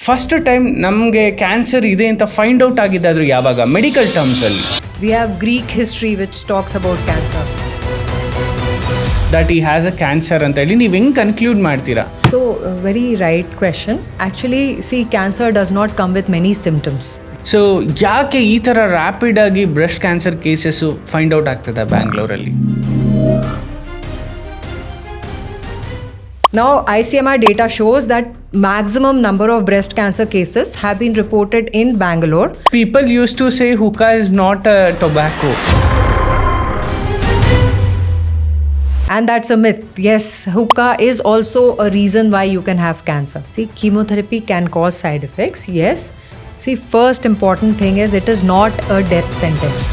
First time ನಮಗೆ cancer ಇದೆ ಅಂತ ಫೈಂಡ್ ಔಟ್ ಆಗಿದ್ದಾದ್ರು ಯಾವಾಗ ಮೆಡಿಕಲ್ ಟರ್ಮ್ಸಲ್ಲಿ? We have Greek history which talks about cancer. That he has a cancer ಅಂತ ಹೇಳಿ ನೀವು ಹೆಂಗೆ ಕನ್ಕ್ಲೂಡ್ ಮಾಡ್ತೀರಾ? So, very right question. Actually, see, cancer does not come with many symptoms. So ಯಾಕೆ ಈ ಥರ ರ್ಯಾಪಿಡ್ ಆಗಿ breast cancer cases find out ಆಗ್ತದೆ ಬ್ಯಾಂಗ್ಳೂರಲ್ಲಿ? Now, ICMR data shows that maximum number of breast cancer cases have been reported in Bangalore. People used to say hookah is not a tobacco. And that's a myth. Yes, hookah is also a reason why you can have cancer. See, chemotherapy can cause side effects, yes. See, first important thing is it is not a death sentence.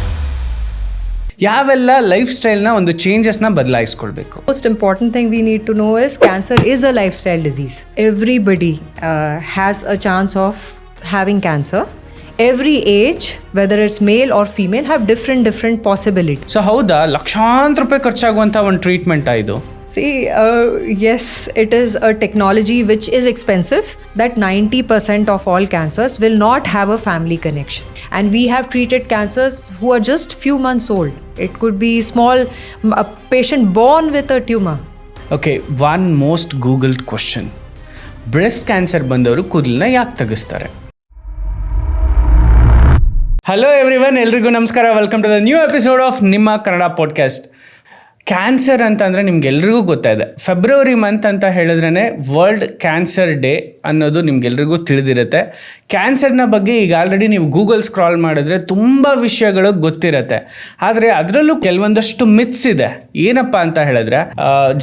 ಯಾವೆಲ್ಲ life ಸ್ಟೈಲ್ನ ಒಂದು ಚೇಂಜಸ್ನ ಬದಲಾಯಿಸ್ಕೊಳ್ಬೇಕು? Most important thing we need to know is cancer is a lifestyle disease. Everybody has a chance of having cancer. Every age, whether it's male or female, have different possibilities. So ಹೌದಾ, ಲಕ್ಷಾಂತರ ರೂಪಾಯಿ ಖರ್ಚಾಗುವಂಥ ಒಂದು ಟ್ರೀಟ್ಮೆಂಟಾ ಇದು? See, yes, it is a technology which is expensive, that 90% of all cancers will not have a family connection. And we have treated cancers who are just few months old. It could be a patient born with a tumor. Okay, one most googled question. Breast cancer ಬಂದವರು ಕೂದಲನ್ನ ಯಾಕೆ ತೆಗೆಸ್ತಾರೆ? Hello everyone, ಎಲ್ರಿಗೂ ನಮಸ್ಕಾರ. Welcome to the new episode of ನಿಮ್ಮ Kannada podcast. Cancer ಅಂತಂದರೆ ನಿಮ್ಗೆಲ್ರಿಗೂ ಗೊತ್ತಾಯಿದೆ. February month ಅಂತ ಹೇಳಿದ್ರೇ ವರ್ಲ್ಡ್ ಕ್ಯಾನ್ಸರ್ ಡೇ ಅನ್ನೋದು ನಿಮ್ಗೆಲ್ರಿಗೂ ತಿಳಿದಿರುತ್ತೆ. ಕ್ಯಾನ್ಸರ್ನ ಬಗ್ಗೆ ಈಗ ಆಲ್ರೆಡಿ ನೀವು ಗೂಗಲ್ ಸ್ಕ್ರಾಲ್ ಮಾಡಿದ್ರೆ ತುಂಬ ವಿಷಯಗಳು ಗೊತ್ತಿರುತ್ತೆ. ಆದರೆ ಅದರಲ್ಲೂ ಕೆಲವೊಂದಷ್ಟು ಮಿತ್ಸ್ ಇದೆ. ಏನಪ್ಪ ಅಂತ ಹೇಳಿದ್ರೆ,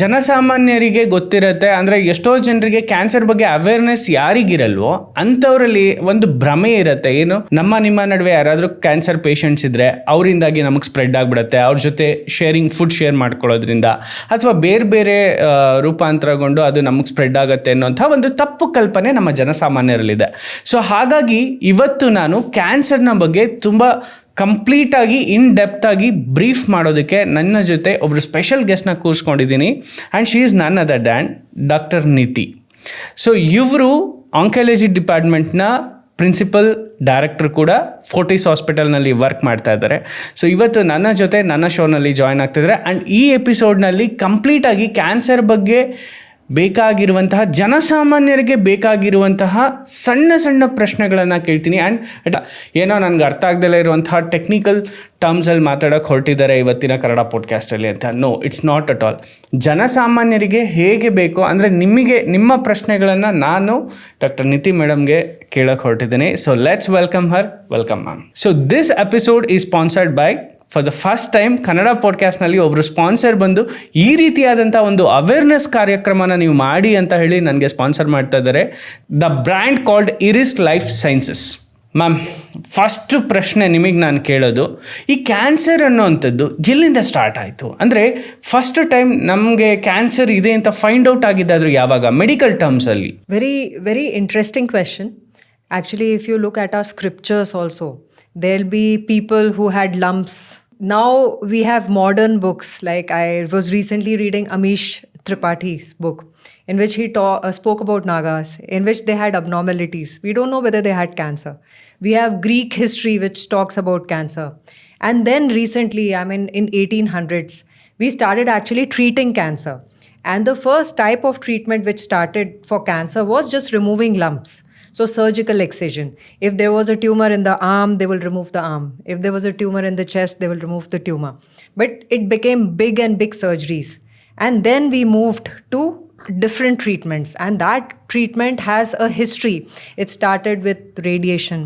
ಜನಸಾಮಾನ್ಯರಿಗೆ ಗೊತ್ತಿರುತ್ತೆ, ಅಂದರೆ ಎಷ್ಟೋ ಜನರಿಗೆ ಕ್ಯಾನ್ಸರ್ ಬಗ್ಗೆ ಅವೇರ್ನೆಸ್ ಯಾರಿಗಿರಲ್ವೋ ಅಂಥವರಲ್ಲಿ ಒಂದು ಭ್ರಮೆ ಇರುತ್ತೆ. ಏನು, ನಿಮ್ಮ ನಡುವೆ ಯಾರಾದರೂ ಕ್ಯಾನ್ಸರ್ ಪೇಷಂಟ್ಸ್ ಇದ್ದರೆ ಅವರಿಂದಾಗಿ ನಮಗೆ ಸ್ಪ್ರೆಡ್ ಆಗಿಬಿಡುತ್ತೆ, ಅವ್ರ ಜೊತೆ ಫುಡ್ ಶೇರ್ ಮಾಡ್ಕೊಳ್ಳೋದ್ರಿಂದ ಅಥವಾ ಬೇರೆ ರೂಪಾಂತರಗೊಂಡು ಅದು ನಮಗೆ ಸ್ಪ್ರೆಡ್ ಆಗುತ್ತೆ ಅನ್ನೋಂಥ ಒಂದು ತಪ್ಪು ಕಲ್ಪನೆ ನಮ್ಮ ಜನಸಾಮಾನ್ಯರಲ್ಲಿದೆ. ಸೊ ಹಾಗಾಗಿ ಇವತ್ತು ನಾನು ಕ್ಯಾನ್ಸರ್ನ ಬಗ್ಗೆ ತುಂಬ ಕಂಪ್ಲೀಟಾಗಿ ಇನ್ ಡೆಪ್ತ್ ಆಗಿ ಬ್ರೀಫ್ ಮಾಡೋದಕ್ಕೆ ನನ್ನ ಜೊತೆ ಒಬ್ಬರು ಸ್ಪೆಷಲ್ ಗೆಸ್ಟ್ನ ಕೂರಿಸ್ಕೊಂಡಿದ್ದೀನಿ. And she is none other than doctor Niti. So ಇವರು ಆಂಕಾಲಜಿ ಡಿಪಾರ್ಟ್ಮೆಂಟ್ನ ಪ್ರಿನ್ಸಿಪಲ್ ಡೈರೆಕ್ಟರ್ ಕೂಡ ಫೋರ್ಟಿಸ್ ಹಾಸ್ಪಿಟಲ್ನಲ್ಲಿ ವರ್ಕ್ ಮಾಡ್ತಾ ಇದ್ದಾರೆ. ಸೊ ಇವತ್ತು ನನ್ನ ಜೊತೆ ನನ್ನ ಶೋನಲ್ಲಿ ಜಾಯ್ನ್ ಆಗ್ತಿದ್ದಾರೆ. ಆ್ಯಂಡ್ ಈ ಎಪಿಸೋಡ್ನಲ್ಲಿ ಕಂಪ್ಲೀಟಾಗಿ ಕ್ಯಾನ್ಸರ್ ಬಗ್ಗೆ ಬೇಕಾಗಿರುವಂತಹ, ಜನಸಾಮಾನ್ಯರಿಗೆ ಬೇಕಾಗಿರುವಂತಹ ಸಣ್ಣ ಪ್ರಶ್ನೆಗಳನ್ನು ಕೇಳ್ತೀನಿ. ಆ್ಯಂಡ್ ಏನೋ ನನಗೆ ಅರ್ಥ ಆಗ್ದಲೇ ಇರುವಂತಹ ಟೆಕ್ನಿಕಲ್ ಟರ್ಮ್ಸಲ್ಲಿ ಮಾತಾಡೋಕ್ಕೆ ಹೊರಟಿದ್ದಾರೆ ಇವತ್ತಿನ ಕನ್ನಡ ಪಾಡ್ಕಾಸ್ಟಲ್ಲಿ ಅಂತ. No, it's not at all. ಜನಸಾಮಾನ್ಯರಿಗೆ ಹೇಗೆ ಬೇಕು ಅಂದರೆ ನಿಮ್ಮ ಪ್ರಶ್ನೆಗಳನ್ನು ನಾನು ಡಾಕ್ಟರ್ ನಿತಿ ಮೇಡಮ್ಗೆ ಕೇಳೋಕ್ಕೆ ಹೊರಟಿದ್ದೀನಿ. So let's welcome her. Welcome ma'am. So this episode is sponsored by, for the first time Kannada ಪಾಡ್ಕಾಸ್ಟ್ನಲ್ಲಿ ಒಬ್ಬರು ಸ್ಪಾನ್ಸರ್ ಬಂದು ಈ ರೀತಿಯಾದಂಥ ಒಂದು ಅವೇರ್ನೆಸ್ ಕಾರ್ಯಕ್ರಮನ ನೀವು ಮಾಡಿ ಅಂತ ಹೇಳಿ ನನಗೆ ಸ್ಪಾನ್ಸರ್ ಮಾಡ್ತಾ ಇದ್ದಾರೆ. The brand called Iris life sciences. Ma'am, first ಪ್ರಶ್ನೆ ನಿಮಗೆ ನಾನು ಕೇಳೋದು, ಈ ಕ್ಯಾನ್ಸರ್ ಅನ್ನೋವಂಥದ್ದು ಎಲ್ಲಿಂದ ಸ್ಟಾರ್ಟ್ ಆಯಿತು? ಅಂದರೆ ಫಸ್ಟ್ ಟೈಮ್ ನಮಗೆ ಕ್ಯಾನ್ಸರ್ ಇದೆ ಅಂತ ಫೈಂಡ್ ಔಟ್ ಆಗಿದ್ದಾದ್ರು ಯಾವಾಗ medical ಟರ್ಮ್ಸಲ್ಲಿ? Very interesting question. Actually, if you look at our scriptures also, there'll be people who had lumps. Now we have modern books, like I was recently reading Amish Tripathi's book, in which he spoke about Nagas, in which they had abnormalities. We don't know whether they had cancer. We have Greek history which talks about cancer. And then recently, in 1800s, we started actually treating cancer. And the first type of treatment which started for cancer was just removing lumps. So surgical excision. If there was a tumor in the arm, they will remove the arm. If there was a tumor in the chest, they will remove the tumor. But it became big surgeries. And then we moved to different treatments. And that treatment has a history. It started with radiation,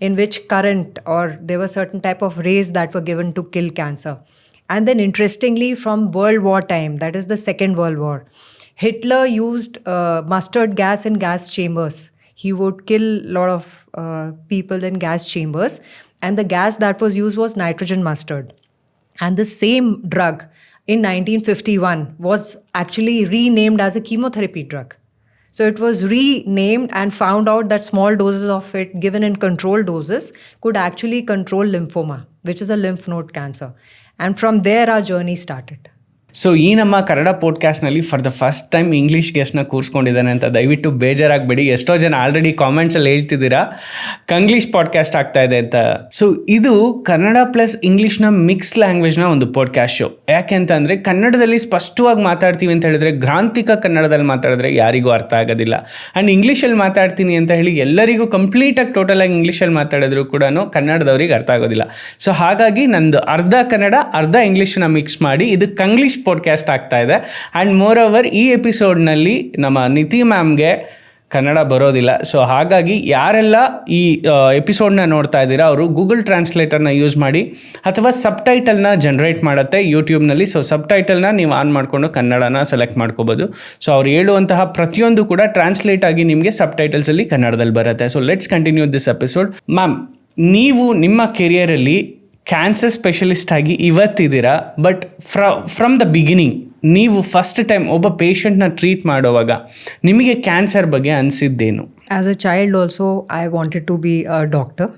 in which current or there were certain type of rays that were given to kill cancer. And then interestingly, from World War time, that is the Second World War, Hitler used mustard gas in gas chambers. He would kill a lot of people in gas chambers, and the gas that was used was nitrogen mustard. And the same drug in 1951 was actually renamed as a chemotherapy drug. So it was renamed and found out that small doses of it given in controlled doses could actually control lymphoma, which is a lymph node cancer. And from there our journey started. So ಈ ನಮ್ಮ ಕನ್ನಡ ಪಾಡ್ಕಾಸ್ಟ್ನಲ್ಲಿ for the first time English ಗೆಸ್ಟ್ನ ಕೂರಿಸ್ಕೊಂಡಿದ್ದಾನೆ ಅಂತ ದಯವಿಟ್ಟು ಬೇಜಾರಾಗಬೇಡಿ. ಎಷ್ಟೋ ಜನ already ಕಾಮೆಂಟ್ಸಲ್ಲಿ ಹೇಳ್ತಿದ್ದೀರಾ ಕಂಗ್ಲೀಷ್ ಪಾಡ್ಕಾಸ್ಟ್ ಆಗ್ತಾ ಇದೆ ಅಂತ. ಸೊ ಇದು ಕನ್ನಡ ಪ್ಲಸ್ ಇಂಗ್ಲೀಷ್ನ ಮಿಕ್ಸ್ ಲ್ಯಾಂಗ್ವೇಜ್ನ ಒಂದು ಪಾಡ್ಕಾಸ್ಟ್ ಶೋ. ಯಾಕೆ ಅಂತಂದರೆ ಕನ್ನಡದಲ್ಲಿ ಸ್ಪಷ್ಟವಾಗಿ ಮಾತಾಡ್ತೀವಿ ಅಂತ ಹೇಳಿದ್ರೆ, ಗ್ರಾಂಥಿಕ ಕನ್ನಡದಲ್ಲಿ ಮಾತಾಡಿದ್ರೆ ಯಾರಿಗೂ ಅರ್ಥ ಆಗೋದಿಲ್ಲ. ಆ್ಯಂಡ್ ಇಂಗ್ಲೀಷಲ್ಲಿ ಮಾತಾಡ್ತೀನಿ ಅಂತ ಹೇಳಿ ಎಲ್ಲರಿಗೂ ಕಂಪ್ಲೀಟಾಗಿ ಟೋಟಲಾಗಿ ಇಂಗ್ಲೀಷಲ್ಲಿ ಮಾತಾಡಿದ್ರು ಕೂಡ ಕನ್ನಡದವ್ರಿಗೆ ಅರ್ಥ ಆಗೋದಿಲ್ಲ. ಸೊ ಹಾಗಾಗಿ ನಂದು ಅರ್ಧ ಕನ್ನಡ ಅರ್ಧ ಇಂಗ್ಲೀಷನ್ನ ಮಿಕ್ಸ್ ಮಾಡಿ ಇದು ಕಂಗ್ಲೀಷ್ ಪಾಡ್ಕಾಸ್ಟ್ ಆಗ್ತಾ ಇದೆ. ಆ್ಯಂಡ್ ಮೋರ್ ಓವರ್ ಈ ಎಪಿಸೋಡ್ನಲ್ಲಿ ನಮ್ಮ ನಿತಿ ಮ್ಯಾಮ್ಗೆ ಕನ್ನಡ ಬರೋದಿಲ್ಲ. ಸೊ ಹಾಗಾಗಿ ಯಾರೆಲ್ಲ ಈ ಎಪಿಸೋಡ್ನ ನೋಡ್ತಾ ಇದ್ದೀರಾ ಅವರು ಗೂಗಲ್ ಟ್ರಾನ್ಸ್ಲೇಟರ್ನ ಯೂಸ್ ಮಾಡಿ ಅಥವಾ ಸಬ್ಟೈಟಲ್ನ ಜನ್ರೇಟ್ ಮಾಡುತ್ತೆ ಯೂಟ್ಯೂಬ್ನಲ್ಲಿ. ಸೊ ಸಬ್ಟೈಟಲ್ನ ನೀವು ಆನ್ ಮಾಡಿಕೊಂಡು ಕನ್ನಡನ ಸೆಲೆಕ್ಟ್ ಮಾಡ್ಕೋಬೋದು. ಸೊ ಅವ್ರು ಹೇಳುವಂತಹ ಪ್ರತಿಯೊಂದು ಕೂಡ ಟ್ರಾನ್ಸ್ಲೇಟ್ ಆಗಿ ನಿಮಗೆ ಸಬ್ಟೈಟಲ್ಸಲ್ಲಿ ಕನ್ನಡದಲ್ಲಿ ಬರುತ್ತೆ. So let's continue this episode. Ma'am, ನೀವು ನಿಮ್ಮ ಕೆರಿಯರಲ್ಲಿ ಕ್ಯಾನ್ಸರ್ ಸ್ಪೆಷಲಿಸ್ಟ್ ಆಗಿ ಇವತ್ತಿದ್ದೀರಾ, ಬಟ್ ಫ್ರಮ್ ದ ಬಿಗಿನಿಂಗ್ ನೀವು ಫಸ್ಟ್ ಟೈಮ್ ಒಬ್ಬ ಪೇಷಂಟ್ನ ಟ್ರೀಟ್ ಮಾಡುವಾಗ ನಿಮಗೆ ಕ್ಯಾನ್ಸರ್ ಬಗ್ಗೆ ಅನಿಸಿದ್ದೇನು? As a child also, I wanted to be a doctor.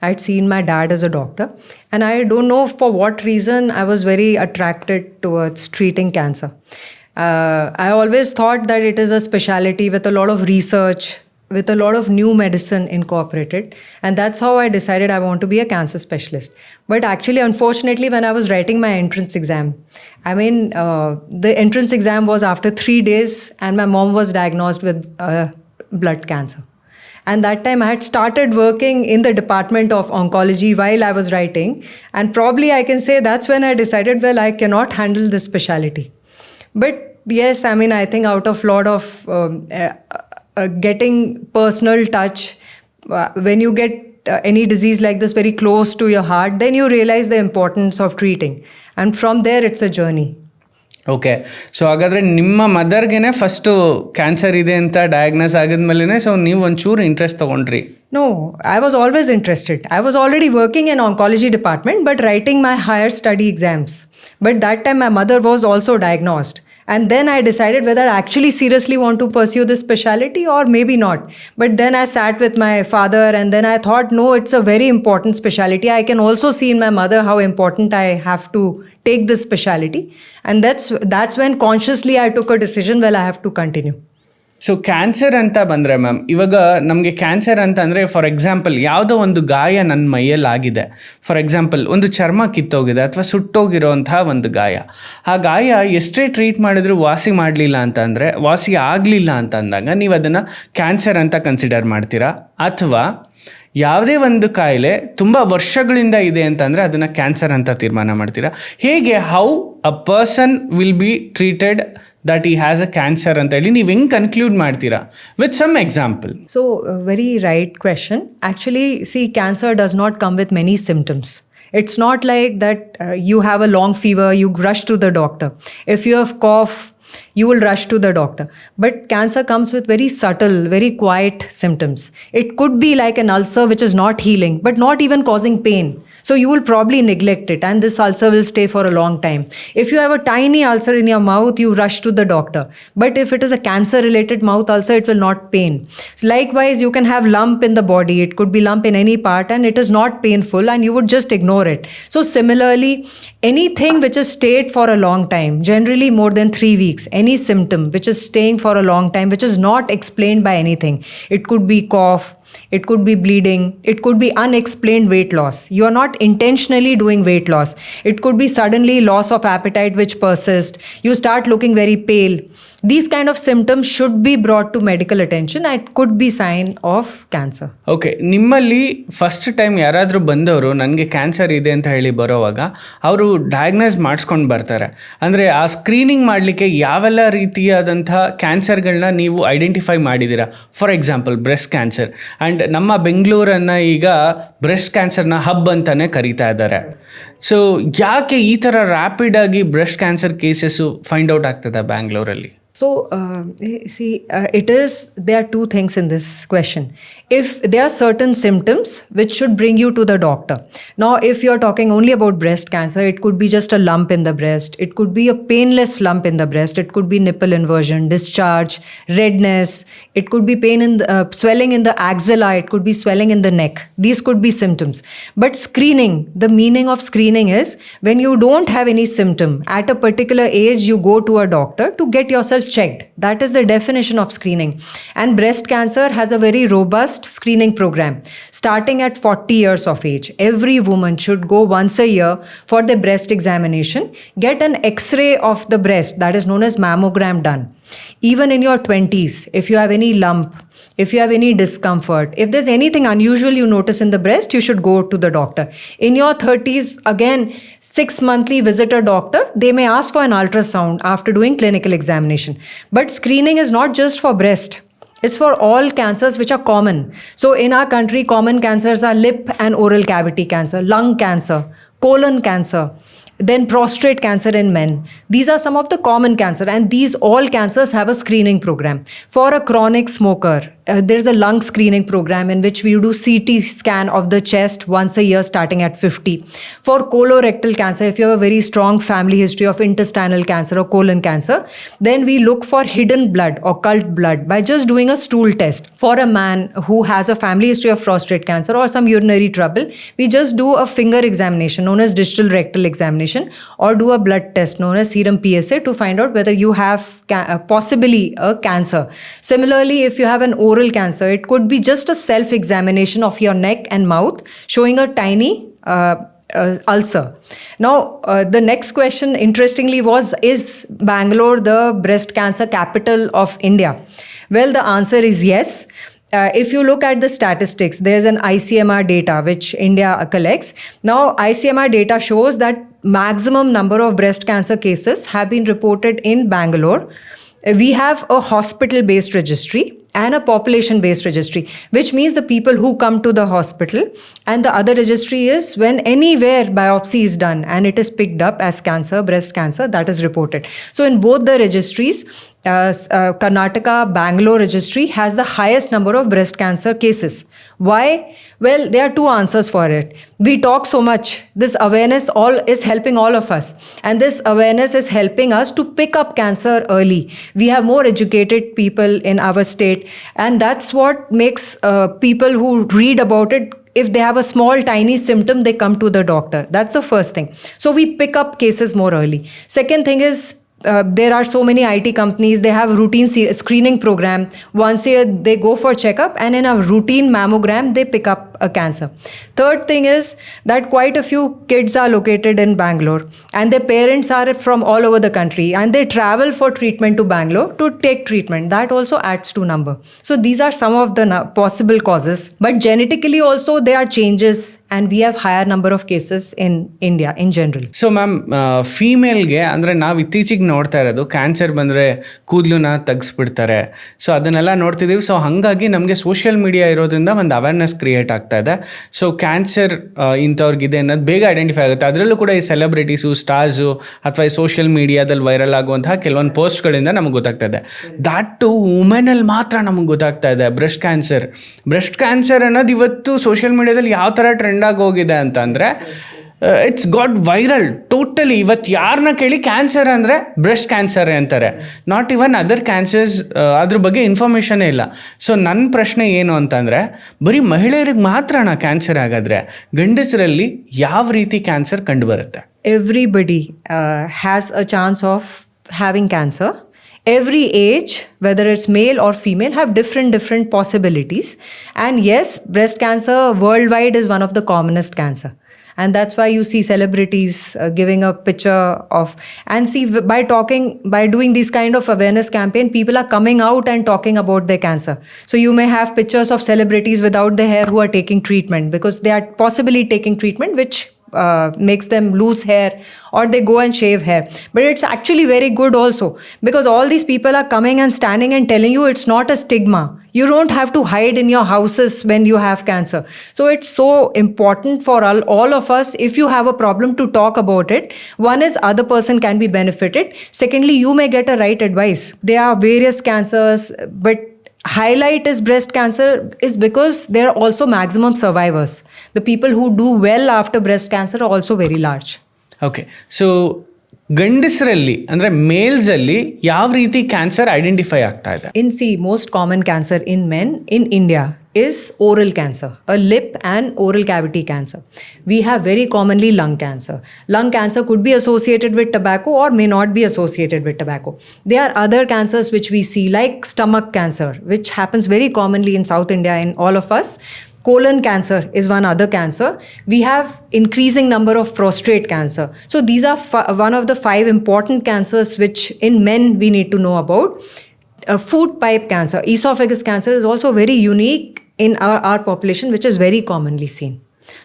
I'd seen my dad as a doctor, and I don't know for what reason I was very attracted towards treating cancer. I always thought that it is a specialty with a lot of research, with a lot of new medicine incorporated, and that's how I decided I want to be a cancer specialist. But actually, unfortunately, when I was writing my entrance exam, the entrance exam was after 3 days, and my mom was diagnosed with blood cancer. And that time I had started working in the department of oncology while I was writing, and probably I can say that's when I decided, well, I cannot handle this specialty. But yes, I think out of lot of getting personal touch, when you get any disease like this very close to your heart, then you realize the importance of treating, and from there it's a journey. Okay, so ಹಾಗಾದರೆ ನಿಮ್ಮ ಮದರ್ಗೆ first cancer ಇದೆ ಅಂತ diagnose ಆಗಿದ್ಮೇಲೆ so ನೀವು ಒಂಚೂರು interest ತೊಗೊಂಡ್ರಿ? No, I was always interested. I was already working in oncology department but writing my higher study exams. But that time my mother was also diagnosed. And then I decided whether I actually seriously want to pursue this specialty or maybe not. But then I sat with my father and then I thought, no, it's a very important specialty. I can also see in my mother how important I have to take this specialty. And that's when consciously I took a decision, well, I have to continue. So cancer ಅಂತ ಬಂದರೆ ma'am, ಇವಾಗ ನಮಗೆ cancer ಅಂತ ಅಂದರೆ for example ಯಾವುದೋ ಒಂದು ಗಾಯ ನನ್ನ ಮೈಯಲ್ಲಿ ಆಗಿದೆ, ಫಾರ್ ಎಕ್ಸಾಂಪಲ್ ಒಂದು ಚರ್ಮ ಕಿತ್ತೋಗಿದೆ ಅಥವಾ ಸುಟ್ಟೋಗಿರೋಂತಹ ಒಂದು ಗಾಯ. ಆ ಗಾಯ ಎಷ್ಟೇ ಟ್ರೀಟ್ ಮಾಡಿದ್ರು ವಾಸಿ ಮಾಡಲಿಲ್ಲ ಅಂತಂದರೆ, ವಾಸಿ ಆಗಲಿಲ್ಲ ಅಂತ ಅಂದಾಗ ನೀವು ಅದನ್ನು ಕ್ಯಾನ್ಸರ್ ಅಂತ ಕನ್ಸಿಡರ್ ಮಾಡ್ತೀರಾ? ಅಥವಾ ಯಾವುದೇ ಒಂದು ಕಾಯಿಲೆ ತುಂಬ ವರ್ಷಗಳಿಂದ ಇದೆ ಅಂತಂದರೆ ಅದನ್ನು ಕ್ಯಾನ್ಸರ್ ಅಂತ ತೀರ್ಮಾನ ಮಾಡ್ತೀರಾ? ಹೇಗೆ how a person will be treated that he has a cancer ಅಂತ ಹೇಳಿ ನೀವು ಹೆಂಗೆ ಕನ್ಕ್ಲೂಡ್ ಮಾಡ್ತೀರಾ with some example? So very right question. Actually, see, cancer does not come with many symptoms. It's not like that you have a long fever, you rush to the doctor. If you have cough, you will rush to the doctor. But cancer comes with very subtle, very quiet symptoms. It could be like an ulcer which is not healing, but not even causing pain. So you will probably neglect it and this ulcer will stay for a long time. If you have a tiny ulcer in your mouth, you rush to the doctor. But if it is a cancer related mouth ulcer, it will not pain. So likewise, you can have lump in the body. It could be lump in any part and it is not painful and you would just ignore it. So similarly, anything which is stayed for a long time, generally more than 3 weeks, any symptom which is staying for a long time, which is not explained by anything. It could be cough, it could be bleeding, it could be unexplained weight loss. You are not intentionally doing weight loss. It could be suddenly loss of appetite which persists. You start looking very pale. These kind of symptoms should be brought to medical attention. It could be sign of cancer. Okay, ನಿಮ್ಮಲ್ಲಿ first time ಯಾರಾದರೂ ಬಂದವರು ನನಗೆ cancer ಇದೆ ಅಂತ ಹೇಳಿ ಬರೋವಾಗ ಅವರು diagnose ಮಾಡಿಸ್ಕೊಂಡು ಬರ್ತಾರೆ. ಅಂದರೆ ಆ ಸ್ಕ್ರೀನಿಂಗ್ ಮಾಡಲಿಕ್ಕೆ ಯಾವೆಲ್ಲ ರೀತಿಯಾದಂಥ ಕ್ಯಾನ್ಸರ್ಗಳನ್ನ ನೀವು ಐಡೆಂಟಿಫೈ ಮಾಡಿದ್ದೀರಾ? For example breast cancer. And ನಮ್ಮ ಬೆಂಗಳೂರನ್ನು ಈಗ ಬ್ರೆಸ್ಟ್ ಕ್ಯಾನ್ಸರ್ನ ಹಬ್ ಅಂತಲೇ ಕರೀತಾ ಇದ್ದಾರೆ. ಸೊ ಯಾಕೆ ಈ ಥರ ರ್ಯಾಪಿಡಾಗಿ breast cancer cases find out ಆಗ್ತದೆ ಬ್ಯಾಂಗ್ಳೂರಲ್ಲಿ? So, there are two things in this question. If there are certain symptoms which should bring you to the doctor. Now, if you're talking only about breast cancer, it could be just a lump in the breast. It could be a painless lump in the breast. It could be nipple inversion, discharge, redness. It could be pain in the, swelling in the axilla. It could be swelling in the neck. These could be symptoms. But screening, the meaning of screening is when you don't have any symptom, at a particular age, you go to a doctor to get yourself checked. That is the definition of screening. And breast cancer has a very robust screening program. Starting at 40 years of age, every woman should go once a year for the breast examination, get an X-ray of the breast, that is known as mammogram, done. Even in your 20s, if you have any lump, if you have any discomfort, if there's anything unusual you notice in the breast, you should go to the doctor. In your 30s, again, 6 monthly visit a doctor. They may ask for an ultrasound after doing clinical examination. But screening is not just for breast. It's for all cancers which are common. So in our country, common cancers are lip and oral cavity cancer, lung cancer, colon cancer, then prostate cancer in men. These are some of the common cancer, and these all cancers have a screening program. For a chronic smoker, there's a lung screening program in which we do CT scan of the chest once a year starting at 50. For colorectal cancer, if you have a very strong family history of intestinal cancer or colon cancer, then we look for hidden blood or cult blood by just doing a stool test. For a man who has a family history of prostate cancer or some urinary trouble, we just do a finger examination known as digital rectal examination, or do a blood test known as serum PSA to find out whether you have possibly a cancer. Similarly, if you have an oral cancer, it could be just a self-examination of your neck and mouth showing a tiny ulcer. Now, the next question, interestingly, is Bangalore the breast cancer capital of India? Well, the answer is yes. If you look at the statistics, there's an ICMR data which India collects. Now, ICMR data shows that maximum number of breast cancer cases have been reported in Bangalore. We have a hospital-based registry and a population-based registry, which means the people who come to the hospital, and the other registry is when anywhere biopsy is done and it is picked up as cancer, breast cancer, that is reported. So in both the registries, Karnataka Bangalore registry has the highest number of breast cancer cases. Why? Well, there are two answers for it. We talk so much. This awareness is helping all of us. And this awareness is helping us to pick up cancer early. We have more educated people in our state. And that's what makes people who read about it, if they have a small, tiny symptom, they come to the doctor. That's the first thing. So we pick up cases more early. Second thing is, there are so many IT companies, they have routine screening program. Once a year, they go for checkup, and in a routine mammogram, they pick up a cancer. Third thing is that quite a few kids are located in Bangalore, and their parents are from all over the country, and they travel for treatment to Bangalore to take treatment. That also adds to number. So these are some of the possible causes. But genetically also, there are changes, and we have higher number of cases in India in general. So ma'am, ಫೀಮೇಲ್ಗೆ ಅಂದರೆ ನಾವು ಇತ್ತೀಚೆಗೆ ನೋಡ್ತಾ ಇರೋದು cancer ಬಂದರೆ ಕೂದಲನ್ನ ತೆಗೆಸ್ಬಿಡ್ತಾರೆ. So ಅದನ್ನೆಲ್ಲ ನೋಡ್ತಿದ್ದೀವಿ. So ಹಾಗಾಗಿ ನಮಗೆ ಸೋಷಿಯಲ್ ಮೀಡಿಯಾ ಇರೋದ್ರಿಂದ ಒಂದು ಅವೇರ್ನೆಸ್ ಕ್ರಿಯೇಟ್ ಆಗ್ತಾ ಇದೆ. ಸೊ ಕ್ಯಾನ್ಸರ್ ಇಂಥವ್ರಿಗಿದೆ ಅನ್ನೋದು ಬೇಗ ಐಡೆಂಟಿಫೈ ಆಗುತ್ತೆ. ಅದರಲ್ಲೂ ಕೂಡ ಈ ಸೆಲೆಬ್ರಿಟೀಸು, ಸ್ಟಾರ್ಸು ಅಥವಾ ಈ ಸೋಷಿಯಲ್ ಮೀಡಿಯಾದಲ್ಲಿ ವೈರಲ್ ಆಗುವಂತಹ ಕೆಲವೊಂದು ಪೋಸ್ಟ್ಗಳಿಂದ ನಮಗೆ ಗೊತ್ತಾಗ್ತಾ ಇದೆ. ದಟ್ಟು ವುಮೆನಲ್ಲಿ ಮಾತ್ರ ನಮಗೆ ಗೊತ್ತಾಗ್ತಾ ಇದೆ ಬ್ರೆಸ್ಟ್ ಕ್ಯಾನ್ಸರ್ ಅನ್ನೋದು ಇವತ್ತು ಸೋಷಿಯಲ್ ಮೀಡಿಯಾದಲ್ಲಿ ಯಾವ ಥರ ಟ್ರೆಂಡ್ ಆಗಿ ಹೋಗಿದೆ ಅಂತಂದರೆ ಇಟ್ಸ್ ಗಾಟ್ ವೈರಲ್ ಟೋಟಲಿ. ಇವತ್ತು ಯಾರನ್ನ ಕೇಳಿ ಕ್ಯಾನ್ಸರ್ ಅಂದರೆ ಬ್ರೆಸ್ಟ್ ಕ್ಯಾನ್ಸರ್ ಅಂತಾರೆ, ನಾಟ್ ಇವನ್ ಅದರ್ ಕ್ಯಾನ್ಸರ್ಸ್. ಅದ್ರ ಬಗ್ಗೆ ಇನ್ಫಾರ್ಮೇಷನೇ ಇಲ್ಲ. ಸೊ ನನ್ನ ಪ್ರಶ್ನೆ ಏನು ಅಂತಂದರೆ, ಬರೀ ಮಹಿಳೆಯರಿಗೆ ಮಾತ್ರನಾ ಕ್ಯಾನ್ಸರ್ ಆಗಾದರೆ ಗಂಡಸರಲ್ಲಿ ಯಾವ ರೀತಿ ಕ್ಯಾನ್ಸರ್ ಕಂಡುಬರುತ್ತೆ? Everybody has a chance of having cancer. Every age, whether it's male or female, have different possibilities. And yes, breast cancer worldwide is one of the commonest cancer. And that's why you see celebrities giving a picture of, and see, by doing this kind of awareness campaign, people are coming out and talking about their cancer. So you may have pictures of celebrities without their hair who are taking treatment because they are possibly taking treatment which makes them lose hair, or they go and shave hair. But it's actually very good also, because all these people are coming and standing and telling you it's not a stigma. You don't have to hide in your houses when you have cancer. So it's so important for all of us, if you have a problem, to talk about it. One is other person can be benefited. Secondly, you may get a right advice. There are various cancers, but highlight is breast cancer is because there are also maximum survivors. The people who do well after breast cancer are also very large. Okay, so ಗಂಡಸರಲ್ಲಿ ಅಂದರೆ ಮೇಲ್ಸಲ್ಲಿ ಯಾವ ರೀತಿ cancer identify ಆಗ್ತಾ ಇದೆ? Most common cancer in men in India is oral cancer, a lip and oral cavity cancer. We have very commonly lung cancer. Lung cancer could be associated with tobacco or may not be associated with tobacco. There are other cancers which we see, like stomach cancer, which happens very commonly in South India in all of us. Colon cancer is one other cancer. We have increasing number of prostate cancer. So these are one of the 5 important cancers which in men we need to know about. Food pipe cancer, esophagus cancer is also very unique in our population, which is very commonly seen.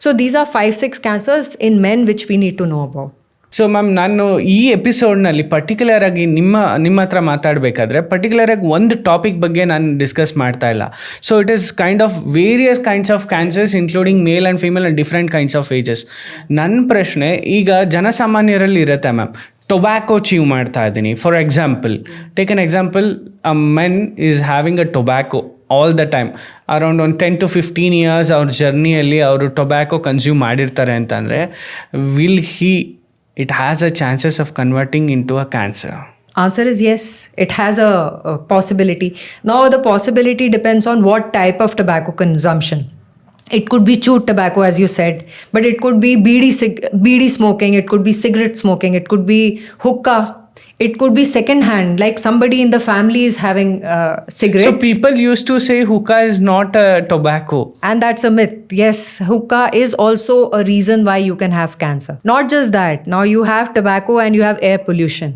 So these are 5-6 cancers in men which we need to know about. So ma'am, ನಾನು ಈ ಎಪಿಸೋಡ್ನಲ್ಲಿ particular ಆಗಿ ನಿಮ್ಮ ಹತ್ರ ಮಾತಾಡಬೇಕಾದ್ರೆ particular ಆಗಿ ಒಂದು topic ಬಗ್ಗೆ ನಾನು discuss ಮಾಡ್ತಾ ಇಲ್ಲ. So it is kind of various kinds of cancers including male and female and different kinds of ages. ನನ್ನ ಪ್ರಶ್ನೆ ಈಗ ಜನಸಾಮಾನ್ಯರಲ್ಲಿ ಇರುತ್ತೆ ಮ್ಯಾಮ್. ಟೊಬ್ಯಾಕೋ ಚೀವ್ ಮಾಡ್ತಾ ಇದ್ದೀನಿ, for example, take an example, a men is having a tobacco all the time. Around ಒಂದು 10 to 15 years ಅವ್ರ ಜರ್ನಿಯಲ್ಲಿ ಅವರು tobacco consume ಮಾಡಿರ್ತಾರೆ ಅಂತಂದರೆ, it has a chances of converting into a cancer? Answer is yes, it has a possibility. Now the possibility depends on what type of tobacco consumption. It could be chewed tobacco, as you said, but it could be BD smoking, it could be cigarette smoking, it could be hookah, it could be second hand, like somebody in the family is having cigarette. So people used to say hookah is not a tobacco. And that's a myth. Yes, hookah is also a reason why you can have cancer. Not just that, now you have tobacco and you have air pollution.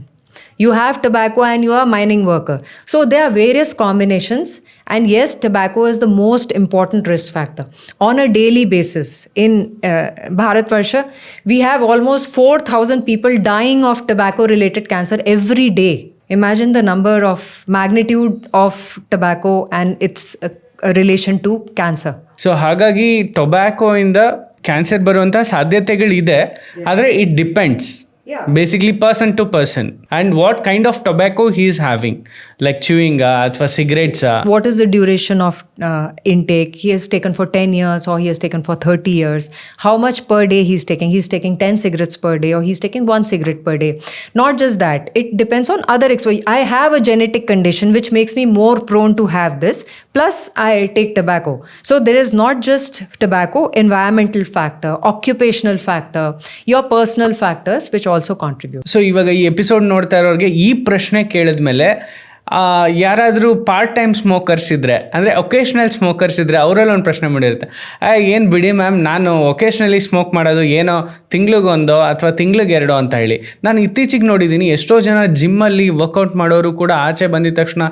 You have tobacco and you are a mining worker. So there are various combinations. And yes, tobacco is the most important risk factor. On a daily basis, in Bharatvarsha, we have almost 4,000 people dying of tobacco-related cancer every day. Imagine the number of magnitude of tobacco and its relation to cancer. So ಹಾಗಾಗಿ ಟೊಬ್ಯಾಕೋಯಿಂದ cancer ಬರುವಂಥ ಸಾಧ್ಯತೆಗಳಿದೆ, ಆದರೆ it depends. Yeah. Basically person to person, and what kind of tobacco he is having, like chewing athwa cigarettes. What is the duration of intake? He has taken for 10 years or he has taken for 30 years. How much per day he's taking? He's taking 10 cigarettes per day or he's taking 1 cigarette per day. Not just that, it depends on other exposure. I have a genetic condition which makes me more prone to have this, plus I take tobacco. So there is not just tobacco, environmental factor, occupational factor, your personal factors which also contribute. So ಇವಾಗ ಈ episode ನೋಡ್ತಾ ಇರೋರಿಗೆ ಈ ಪ್ರಶ್ನೆ ಕೇಳಿದ್ಮೇಲೆ, ಯಾರಾದರೂ part time smokers ಇದ್ದರೆ, ಅಂದರೆ occasional smokers ಇದ್ದರೆ ಅವರಲ್ಲಿ ಒಂದು ಪ್ರಶ್ನೆ ಮಾಡಿರುತ್ತೆ, ಏನು ಬಿಡಿ ಮ್ಯಾಮ್, ನಾನು ಒಕೇಶ್ನಲಿ ಸ್ಮೋಕ್ ಮಾಡೋದು ಏನೋ ತಿಂಗ್ಳಿಗೊಂದೋ ಅಥವಾ ತಿಂಗ್ಳಿಗೆರಡೋ ಅಂತ ಹೇಳಿ. ನಾನು ಇತ್ತೀಚೆಗೆ ನೋಡಿದ್ದೀನಿ ಎಷ್ಟೋ ಜನ ಜಿಮ್ಮಲ್ಲಿ ವರ್ಕೌಟ್ ಮಾಡೋರು ಕೂಡ ಆಚೆ ಬಂದಿದ ತಕ್ಷಣ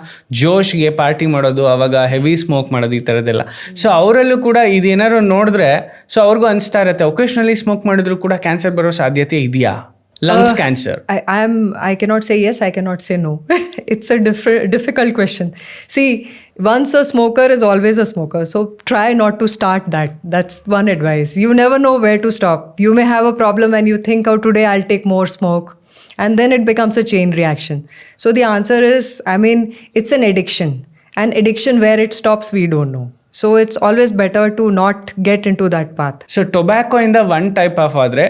ಜೋಶ್ಗೆ ಪಾರ್ಟಿ ಮಾಡೋದು, ಅವಾಗ ಹೆವಿ ಸ್ಮೋಕ್ ಮಾಡೋದು, ಈ ಥರದ್ದೆಲ್ಲ. ಸೊ ಅವರಲ್ಲೂ ಕೂಡ ಇದೇನಾದ್ರು ನೋಡಿದ್ರೆ ಸೊ ಅವ್ರಿಗೂ ಅನಿಸ್ತಾ ಇರುತ್ತೆ, ಒಕೇಶ್ನಲಿ ಸ್ಮೋಕ್ ಮಾಡಿದ್ರು ಕೂಡ ಕ್ಯಾನ್ಸರ್ ಬರೋ ಸಾಧ್ಯತೆ ಇದೆಯಾ? Lungs cancer. I cannot say yes, I cannot say no. It's a difficult question. See, once a smoker is always a smoker. So try not to start that. That's one advice. You never know where to stop. You may have a problem and you think, oh, today I'll take more smoke. And then it becomes a chain reaction. So the answer is, it's an addiction. And addiction, where it stops, we don't know. So it's always better to not get into that path. So tobacco ಇಂದ one type of ಆದರೆ,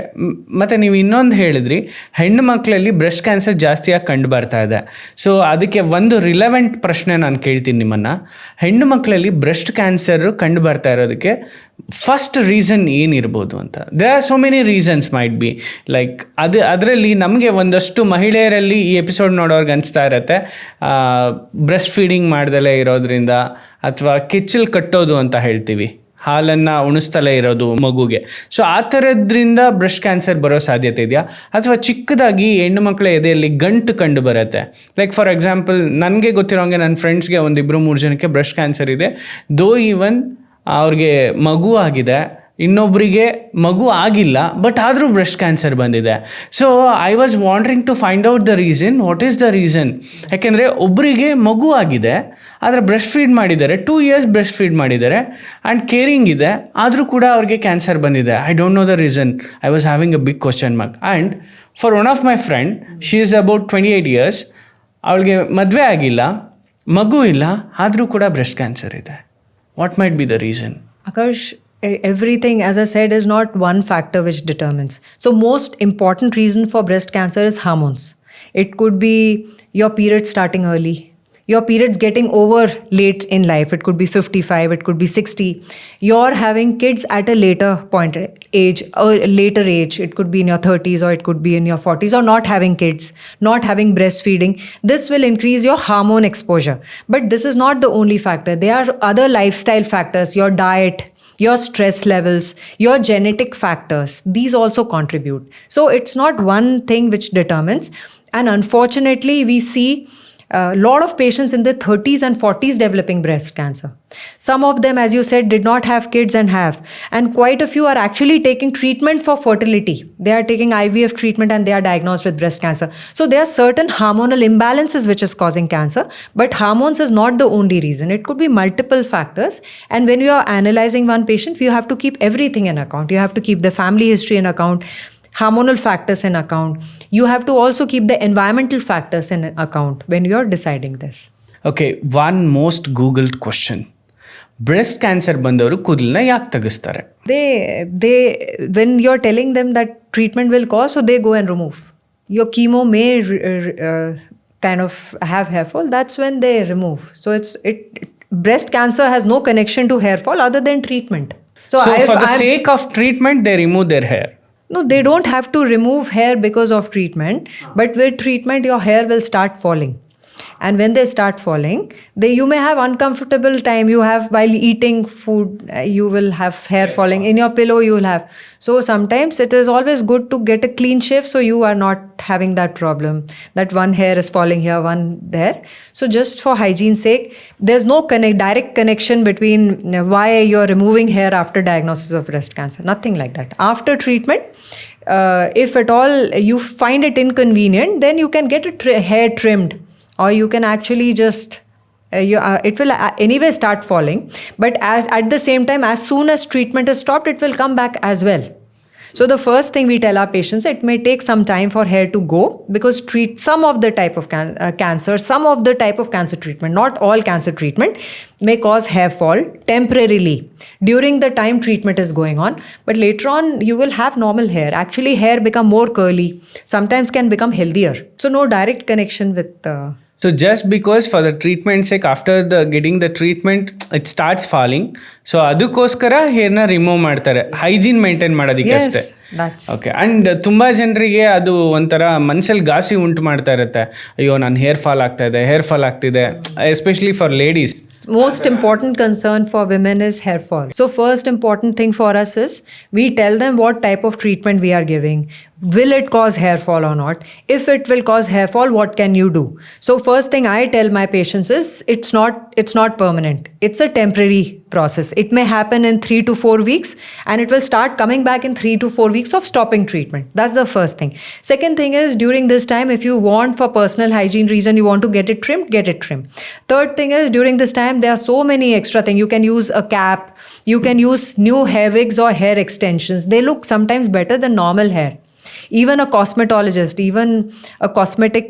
ಮತ್ತು ನೀವು ಇನ್ನೊಂದು ಹೇಳಿದ್ರಿ, ಹೆಣ್ಣು ಮಕ್ಕಳಲ್ಲಿ breast cancer ಜಾಸ್ತಿಯಾಗಿ ಕಂಡು ಬರ್ತಾ ಇದೆ. ಸೊ ಅದಕ್ಕೆ ಒಂದು ರಿಲೆವೆಂಟ್ ಪ್ರಶ್ನೆ ನಾನು ಕೇಳ್ತೀನಿ ನಿಮ್ಮನ್ನು. ಹೆಣ್ಣು ಮಕ್ಕಳಲ್ಲಿ ಬ್ರೆಸ್ಟ್ ಕ್ಯಾನ್ಸರ್ ಕಂಡು ಬರ್ತಾ ಇರೋದಕ್ಕೆ ಫಸ್ಟ್ ರೀಸನ್ ಏನಿರ್ಬೋದು ಅಂತ? There are so many reasons might be, like ಅದರಲ್ಲಿ ನಮಗೆ ಒಂದಷ್ಟು ಮಹಿಳೆಯರಲ್ಲಿ ಈ ಎಪಿಸೋಡ್ ನೋಡೋರ್ಗೆ ಅನಿಸ್ತಾ ಇರುತ್ತೆ, ಬ್ರೆಸ್ಟ್ ಫೀಡಿಂಗ್ ಮಾಡ್ದಲೇ ಇರೋದ್ರಿಂದ, ಅಥವಾ ಕೆಚ್ಚಲು ಕಟ್ಟೋದು ಅಂತ ಹೇಳ್ತೀವಿ, ಹಾಲನ್ನು ಉಣಿಸ್ತಲೇ ಇರೋದು ಮಗುಗೆ. ಸೊ ಆ ಥರದ್ರಿಂದ ಬ್ರೆಸ್ಟ್ ಕ್ಯಾನ್ಸರ್ ಬರೋ ಸಾಧ್ಯತೆ ಇದೆಯಾ? ಅಥವಾ ಚಿಕ್ಕದಾಗಿ ಹೆಣ್ಣು ಮಕ್ಕಳ ಎದೆಯಲ್ಲಿ ಗಂಟು ಕಂಡು ಬರುತ್ತೆ. ಲೈಕ್ ಫಾರ್ ಎಕ್ಸಾಂಪಲ್, ನನಗೆ ಗೊತ್ತಿರೋಂಗೆ ನನ್ನ ಫ್ರೆಂಡ್ಸ್ಗೆ 1-2-3 ಜನಕ್ಕೆ ಬ್ರೆಸ್ಟ್ ಕ್ಯಾನ್ಸರ್ ಇದೆ. ದೋ ಈವನ್ ಅವ್ರಿಗೆ ಮಗು ಆಗಿದೆ, ಇನ್ನೊಬ್ಬರಿಗೆ ಮಗು ಆಗಿಲ್ಲ ಬಟ್ ಆದರೂ ಬ್ರೆಸ್ಟ್ ಕ್ಯಾನ್ಸರ್ ಬಂದಿದೆ. So I was wondering to find out the reason, what is the reason. ಯಾಕೆಂದರೆ ಒಬ್ಬರಿಗೆ ಮಗು ಆಗಿದೆ, ಆದರೆ ಬ್ರೆಸ್ಟ್ ಫೀಡ್ ಮಾಡಿದ್ದಾರೆ, 2 years ಬ್ರೆಸ್ಟ್ ಫೀಡ್ ಮಾಡಿದ್ದಾರೆ ಆ್ಯಂಡ್ ಕೇರಿಂಗ್ ಇದೆ, ಆದರೂ ಕೂಡ ಅವ್ರಿಗೆ ಕ್ಯಾನ್ಸರ್ ಬಂದಿದೆ. I don't know the reason. I was having a big question mark. And for one of my friend, she is about 28 years, ಅವಳಿಗೆ ಮದುವೆ ಆಗಿಲ್ಲ, ಮಗು ಇಲ್ಲ, ಆದರೂ ಕೂಡ ಬ್ರೆಸ್ಟ್ ಕ್ಯಾನ್ಸರ್ ಇದೆ. What might be the reason? Akash, everything, as I said, is not one factor which determines. So most important reason for breast cancer is hormones. It could be your period starting early, your periods getting over late in life. It could be 55, it could be 60. You're having kids at a later point age or later age. It could be in your 30s or it could be in your 40s, or not having kids, not having breastfeeding. This will increase your hormone exposure. But this is not the only factor. There are other lifestyle factors, your diet, your stress levels, your genetic factors. These also contribute. So it's not one thing which determines. And unfortunately, we see a lot of patients in their 30s and 40s developing breast cancer. Some of them, as you said, did not have kids and have. And quite a few are actually taking treatment for fertility. They are taking IVF treatment and they are diagnosed with breast cancer. So there are certain hormonal imbalances which is causing cancer. But hormones is not the only reason. It could be multiple factors. And when you are analyzing one patient, you have to keep everything in account. You have to keep the family history in account, hormonal factors in account. You have to also keep the environmental factors in account when you are deciding this. Okay, one most googled question. Breast cancer ಬಂದವರು ಕೂದಲನ್ನ ಯಾಕೆ ತೆಗೆಸ್ತಾರೆ? They when you're telling them that treatment will cause, so they go and remove. Your chemo may kind of have hair fall. That's when they remove. So breast cancer has no connection to hair fall other than treatment. So for the sake of treatment, they remove their hair. No, they don't have to remove hair because of treatment, but with treatment, your hair will start falling. And when they start falling, you may have uncomfortable time. You have, while eating food, you will have hair falling. In your pillow, you will have. So sometimes it is always good to get a clean shave so you are not having that problem, that one hair is falling here, one there. So just for hygiene's sake, there's no direct connection between why you're removing hair after diagnosis of breast cancer. Nothing like that. After treatment, if at all you find it inconvenient, then you can get hair trimmed. Or you can actually just, it will anyway start falling. But at the same time, as soon as treatment is stopped, it will come back as well. So the first thing we tell our patients, it may take some time for hair to go, because some of the type of cancer, some of the type of cancer treatment, not all cancer treatment, may cause hair fall temporarily during the time treatment is going on. But later on, you will have normal hair. Actually, hair become more curly, sometimes can become healthier. So no direct connection with... So just because for the treatment sake, after getting the treatment, it starts falling. So ಅದಕ್ಕೋಸ್ಕರ ಹೇರ್ನ remove ಮಾಡ್ತಾರೆ, hygiene maintain ಮಾಡೋದಕ್ಕೆ ಅಷ್ಟೇ. Okay. And ತುಂಬ ಜನರಿಗೆ ಅದು ಒಂಥರ ಮನಸ್ಸಲ್ಲಿ ಘಾಸಿ ಉಂಟು ಮಾಡ್ತಾ ಇರುತ್ತೆ. ಅಯ್ಯೋ, ನಾನು ಹೇರ್ ಫಾಲ್ ಆಗ್ತಿದೆ, especially for ladies. Most important concern for women is hair fall. So first important thing for us is we tell them what type of treatment we are giving. Will it cause hair fall or not? If it will cause hair fall, what can you do? So first thing I tell my patients is it's not permanent. It's a temporary process. It may happen in 3 to 4 weeks and it will start coming back in 3 to 4 weeks of stopping treatment. That's the first thing. Second thing is, during this time, if you want, for personal hygiene reason, you want to get it trimmed, get it trimmed. Third thing is, during this time, there are so many extra things. You can use a cap, you can use new hair wigs or hair extensions. They look sometimes better than normal hair. Even a cosmetologist, even a cosmetic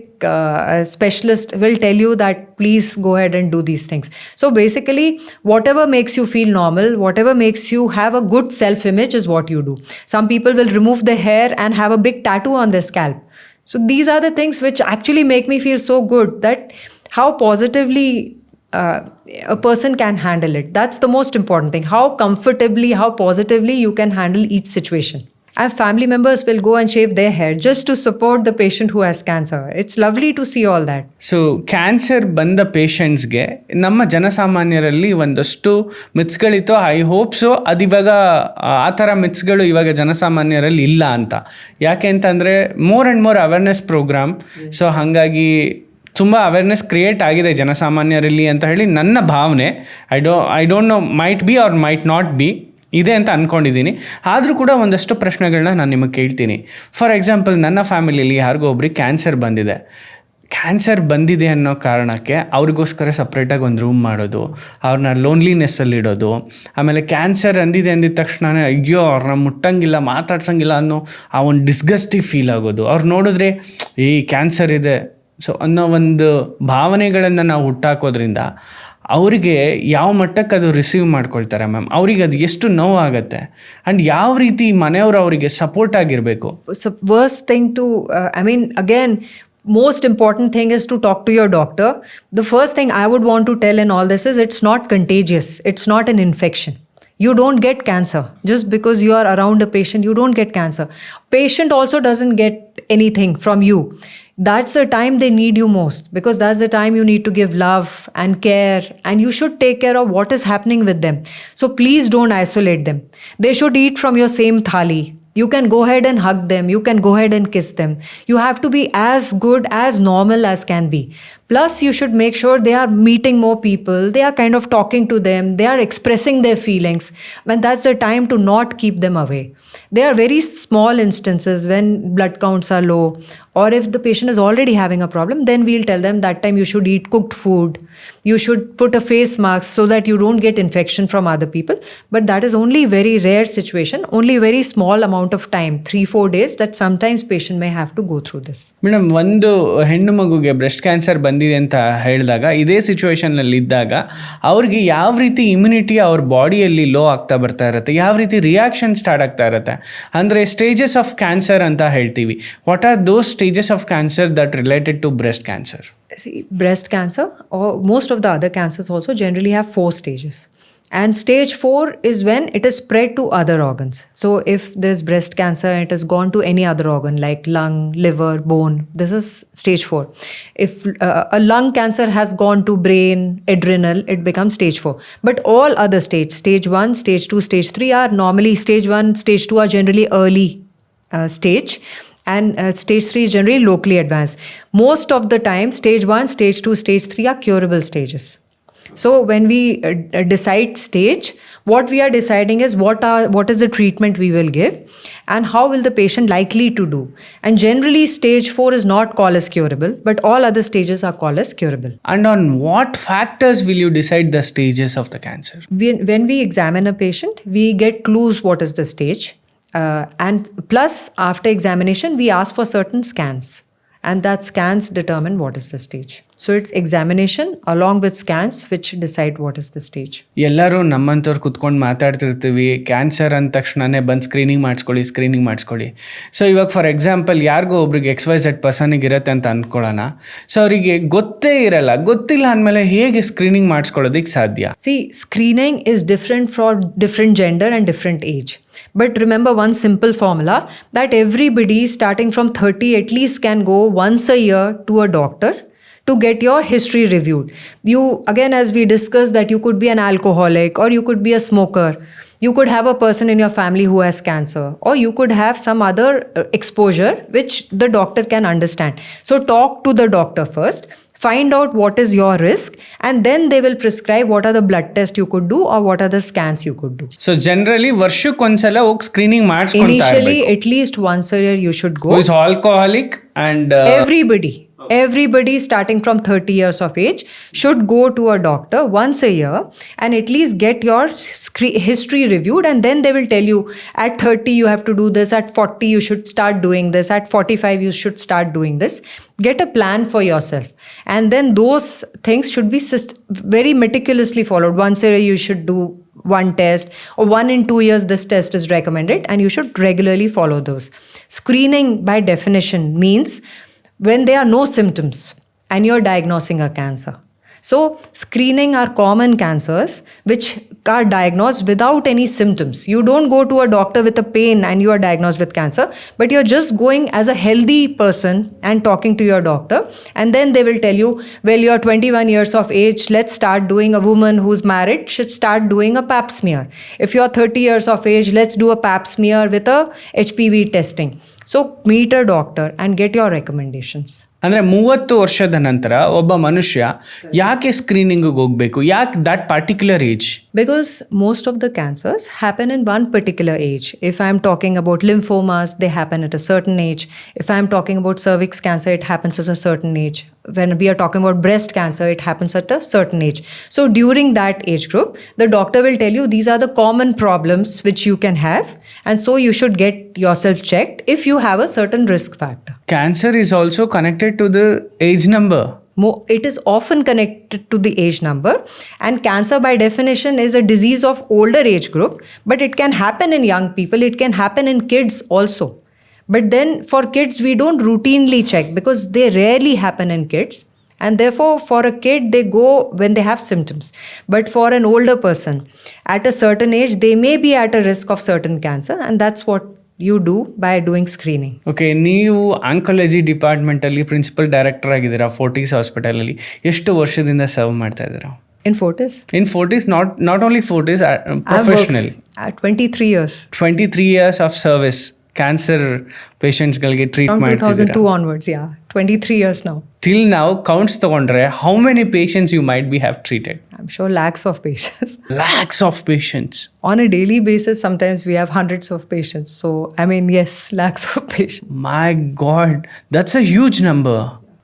specialist will tell you that please go ahead and do these things. So basically, whatever makes you feel normal, whatever makes you have a good self-image is what you do. Some people will remove the hair and have a big tattoo on their scalp. So these are the things which actually make me feel so good, that how positively a person can handle it. That's the most important thing. How comfortably, how positively you can handle each situation. And family members will go and shave their hair just to support the patient who has cancer. It's lovely to see all that. So cancer ಬಂದ ಪೇಷಂಟ್ಸ್ಗೆ ನಮ್ಮ ಜನಸಾಮಾನ್ಯರಲ್ಲಿ ಒಂದಷ್ಟು ಮಿತ್ಸ್ಗಳಿತ್ತು. I hope so ಅದಿವಾಗ ಆ ಥರ ಮಿತ್ಸ್ಗಳು ಇವಾಗ ಜನಸಾಮಾನ್ಯರಲ್ಲಿ ಇಲ್ಲ ಅಂತ. ಯಾಕೆ ಅಂತಂದರೆ more and more awareness programme. So ಹಾಗಾಗಿ ತುಂಬ ಅವೇರ್ನೆಸ್ ಕ್ರಿಯೇಟ್ ಆಗಿದೆ ಜನಸಾಮಾನ್ಯರಲ್ಲಿ ಅಂತ ಹೇಳಿ ನನ್ನ ಭಾವನೆ. I don't know, might be or might not be. ಇದೆ ಅಂತ ಅಂದ್ಕೊಂಡಿದ್ದೀನಿ. ಆದರೂ ಕೂಡ ಒಂದಷ್ಟು ಪ್ರಶ್ನೆಗಳನ್ನ ನಾನು ನಿಮಗೆ ಕೇಳ್ತೀನಿ. ಫಾರ್ ಎಕ್ಸಾಂಪಲ್, ನನ್ನ ಫ್ಯಾಮಿಲಿಯಲ್ಲಿ ಯಾರಿಗೋ ಒಬ್ರಿಗೆ ಕ್ಯಾನ್ಸರ್ ಬಂದಿದೆ ಅನ್ನೋ ಕಾರಣಕ್ಕೆ ಅವ್ರಿಗೋಸ್ಕರ ಸಪ್ರೇಟಾಗಿ ಒಂದು ರೂಮ್ ಮಾಡೋದು, ಅವ್ರನ್ನ ಲೋನ್ಲಿನೆಸ್ಸಲ್ಲಿಡೋದು, ಆಮೇಲೆ ಕ್ಯಾನ್ಸರ್ ಅಂದಿದೆ ಅಂದಿದ ತಕ್ಷಣವೇ ಅಯ್ಯೋ ಅವ್ರನ್ನ ಮುಟ್ಟಂಗಿಲ್ಲ, ಮಾತಾಡ್ಸಂಗಿಲ್ಲ ಅನ್ನೋ ಆ ಒಂದು ಡಿಸ್ಗಸ್ಟಿವ್ ಫೀಲ್ ಆಗೋದು, ಅವ್ರು ನೋಡಿದ್ರೆ ಈ ಕ್ಯಾನ್ಸರ್ ಇದೆ ಸೊ ಅನ್ನೋ ಒಂದು ಭಾವನೆಗಳನ್ನು ನಾವು ಹುಟ್ಟಾಕೋದ್ರಿಂದ ಅವರಿಗೆ ಯಾವ ಮಟ್ಟಕ್ಕೆ ಅದು ರಿಸೀವ್ ಮಾಡ್ಕೊಳ್ತಾರೆ ಮ್ಯಾಮ್, ಅವ್ರಿಗೆ ಅದು ಎಷ್ಟು ನೋವಾಗುತ್ತೆ ಆ್ಯಂಡ್ ಯಾವ ರೀತಿ ಮನೆಯವರು ಅವರಿಗೆ ಸಪೋರ್ಟ್ ಆಗಿರಬೇಕು? Worst thing to, again, most important thing is to talk to your doctor. The first thing I would want to tell in all this is it's not contagious. It's not an infection. You don't get cancer. Just because you are around a patient, you don't get cancer. Patient also doesn't get anything from you. That's the time they need you most, because that's the time you need to give love and care, and you should take care of what is happening with them. So please don't isolate them. They should eat from your same thali. You can go ahead and hug them. You can go ahead and kiss them. You have to be as good, as normal as can be. Plus, you should make sure they are meeting more people. They are kind of talking to them. They are expressing their feelings. And that's the time to not keep them away. There are very small instances when blood counts are low, or if the patient is already having a problem, then we'll tell them that time you should eat cooked food. You should put a face mask so that you don't get infection from other people. But that is only very rare situation, only very small amount of time, 3-4 days, that sometimes patient may have to go through this. Madam, ಒಂದು ಹೆಣ್ಣು ಮಗುಗೆ breast cancer ಬಂದಿದೆ ಅಂತ ಹೇಳಿದಾಗ, ಇದೇ ಸಿಚುವೇಶನ್ನಲ್ಲಿ ಇದ್ದಾಗ ಅವ್ರಿಗೆ ಯಾವ ರೀತಿ ಇಮ್ಯುನಿಟಿ ಅವ್ರ ಬಾಡಿಯಲ್ಲಿ ಲೋ ಆಗ್ತಾ ಬರ್ತಾ ಇರುತ್ತೆ, ಯಾವ ರೀತಿ ರಿಯಾಕ್ಷನ್ ಸ್ಟಾರ್ಟ್ ಆಗ್ತಾ ಇರುತ್ತೆ? ಅಂದರೆ ಸ್ಟೇಜಸ್ ಆಫ್ ಕ್ಯಾನ್ಸರ್ ಅಂತ ಹೇಳ್ತೀವಿ. What are those stages of cancer that related to breast cancer? See, breast cancer, or most of the other cancers also, generally have 4 stages. And stage 4 is when it is spread to other organs. So if there is breast cancer and it has gone to any other organ like lung, liver, bone, this is stage 4. If a lung cancer has gone to brain, adrenal, it becomes stage 4. But all other stage 1, stage 2, stage 3 are normally, stage 1, stage 2 are generally early stage. And stage 3 is generally locally advanced. Most of the time, stage 1, stage 2, stage 3 are curable stages. So when we decide stage, what we are deciding is what is the treatment we will give and how will the patient likely to do. And generally stage 4 is not called as curable, but all other stages are called as curable. And on what factors will you decide the stages of the cancer? When we examine a patient, we get clues what is the stage. And plus, after examination, we ask for certain scans, and that scans determine what is the stage. So it's examination along with scans which decide what is the stage. ಎಲ್ಲರೂ ನಮ್ಮಂಥವ್ರು ಕುತ್ಕೊಂಡು ಮಾತಾಡ್ತಿರ್ತೀವಿ, cancer ಅಂದ ತಕ್ಷಣನೇ ಬಂದು screening ಮಾಡಿಸ್ಕೊಳ್ಳಿ. So ಇವಾಗ for example ಯಾರಿಗೋ ಒಬ್ರಿಗೆ XYZ ಪರ್ಸನಿಗೆ ಇರುತ್ತೆ ಅಂತ ಅಂದ್ಕೊಳ್ಳೋಣ. ಸೊ ಅವರಿಗೆ ಗೊತ್ತಿಲ್ಲ ಅಂದಮೇಲೆ ಹೇಗೆ ಸ್ಕ್ರೀನಿಂಗ್ ಮಾಡಿಸ್ಕೊಳ್ಳೋದಕ್ಕೆ ಸಾಧ್ಯ? See, screening is different for different gender and different age. But remember one simple formula, that everybody starting from 30 at least can go once a year to a doctor to get your history reviewed. You, again, as we discussed, that you could be an alcoholic or you could be a smoker. You could have a person in your family who has cancer, or you could have some other exposure which the doctor can understand. So talk to the doctor first, find out what is your risk, and then they will prescribe what are the blood tests you could do or what are the scans you could do. So generally ವರ್ಷಕ್ಕೊಂದ್ಸಲ ಹೋಗಿ screening ಮಾಡಿಸ್ಕೊಂತಾ Initially, at least once a year you should go. Who is alcoholic and Everybody starting from 30 years of age should go to a doctor once a year and at least get your history reviewed, and then they will tell you at 30 you have to do this, at 40 you should start doing this, at 45 you should start doing this. Get a plan for yourself, and then those things should be very meticulously followed. Once a year you should do one test, or 1 in 2 years this test is recommended, and you should regularly follow those. Screening by definition means when there are no symptoms and you're diagnosing a cancer. So screening are common cancers which are diagnosed without any symptoms. You don't go to a doctor with a pain and you are diagnosed with cancer, but you're just going as a healthy person and talking to your doctor, and then they will tell you, well, you're 21 years of age, let's start doing, a woman who's married should start doing a pap smear. If you're 30 years of age, let's do a pap smear with a HPV testing. So meet a doctor and get your recommendations. ಅಂದರೆ 30 ವರ್ಷದ ನಂತರ ಒಬ್ಬ ಮನುಷ್ಯ ಯಾಕೆ ಸ್ಕ್ರೀನಿಂಗಿಗೆ ಹೋಗಬೇಕು? ಯಾಕೆ that particular age? Because most of the cancers happen in one particular age. If I'm talking about lymphomas, they happen at a certain age. If I'm talking about cervix cancer, it happens at a certain age. When we are talking about breast cancer, it happens at a certain age. So during that age group, the doctor will tell you these are the common problems which you can have, and so you should get yourself checked if you have a certain risk factor. Cancer is also connected to the age number. It is often connected to the age number, and cancer by definition is a disease of older age group, but it can happen in young people, it can happen in kids also. But then for kids, we don't routinely check because they rarely happen in kids, and therefore for a kid, they go when they have symptoms. But for an older person, at a certain age, they may be at a risk of certain cancer, and that's what you do by doing screening. Okay, ನೀವು oncology ಡಿಪಾರ್ಟ್ಮೆಂಟಲ್ಲಿ principal director ಆಗಿದ್ದೀರಾ Fortis ಹಾಸ್ಪಿಟಲಲ್ಲಿ. ಎಷ್ಟು ವರ್ಷದಿಂದ serve ಮಾಡ್ತಾ ಇದ್ದೀರಾ? In Fortis? In Fortis, not only Fortis, professionally. 23 years. 23 years of service. Cancer patientsಗಳಿಗೆ treat From ಮಾಡ್ತಿದ್ದೀರಾ? 2002 onwards, yeah. 23 years now. Till now, counts ತಗೊಂಡ್ರೆ how many patients you might be have treated? I'm sure lakhs of patients. Lakhs of patients. On a daily basis, sometimes we have hundreds of patients. So, I mean, yes, lakhs of patients. My God, that's a huge number.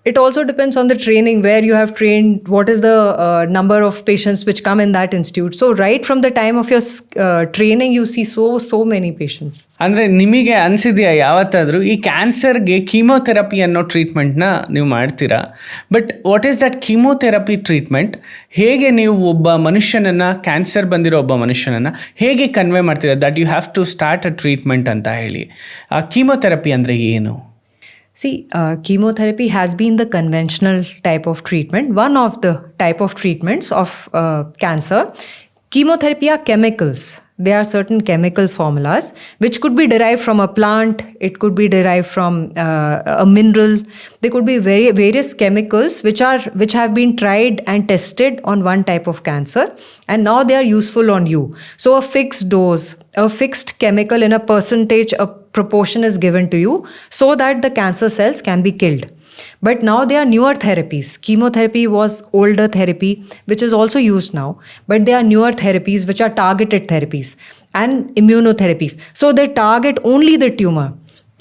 It also depends on the training, where you have trained, what is the number of patients which come in that institute. So, right from the time of your training, you see so many patients. ಅಂದರೆ ನಿಮಗೆ ಅನಿಸಿದೆಯಾ ಯಾವತ್ತಾದರೂ ಈ ಕ್ಯಾನ್ಸರ್ಗೆ chemotherapy ಅನ್ನೋ ಟ್ರೀಟ್ಮೆಂಟ್ನ ನೀವು ಮಾಡ್ತೀರಾ? But what is that chemotherapy treatment? ಹೇಗೆ ನೀವು ಒಬ್ಬ ಮನುಷ್ಯನನ್ನು, ಕ್ಯಾನ್ಸರ್ ಬಂದಿರೋ ಒಬ್ಬ ಮನುಷ್ಯನನ್ನು ಹೇಗೆ ಕನ್ವೆ ಮಾಡ್ತೀರಾ that you have to start a treatment ಅಂತ ಹೇಳಿ? ಆ ಕೀಮೋಥೆರಪಿ ಅಂದರೆ ಏನು? See, chemotherapy has been the conventional type of treatment, one of the type of treatments of cancer. Chemotherapy are chemicals. There are certain chemical formulas which could be derived from a plant, it could be derived from a mineral. There could be various chemicals which have been tried and tested on one type of cancer, and now they are useful on you. So a fixed dose, a fixed chemical in a percentage, a proportion is given to you so that the cancer cells can be killed. But now there are newer therapies. Chemotherapy was older therapy, which is also used now. But there are newer therapies, which are targeted therapies and immunotherapies. So they target only the tumor.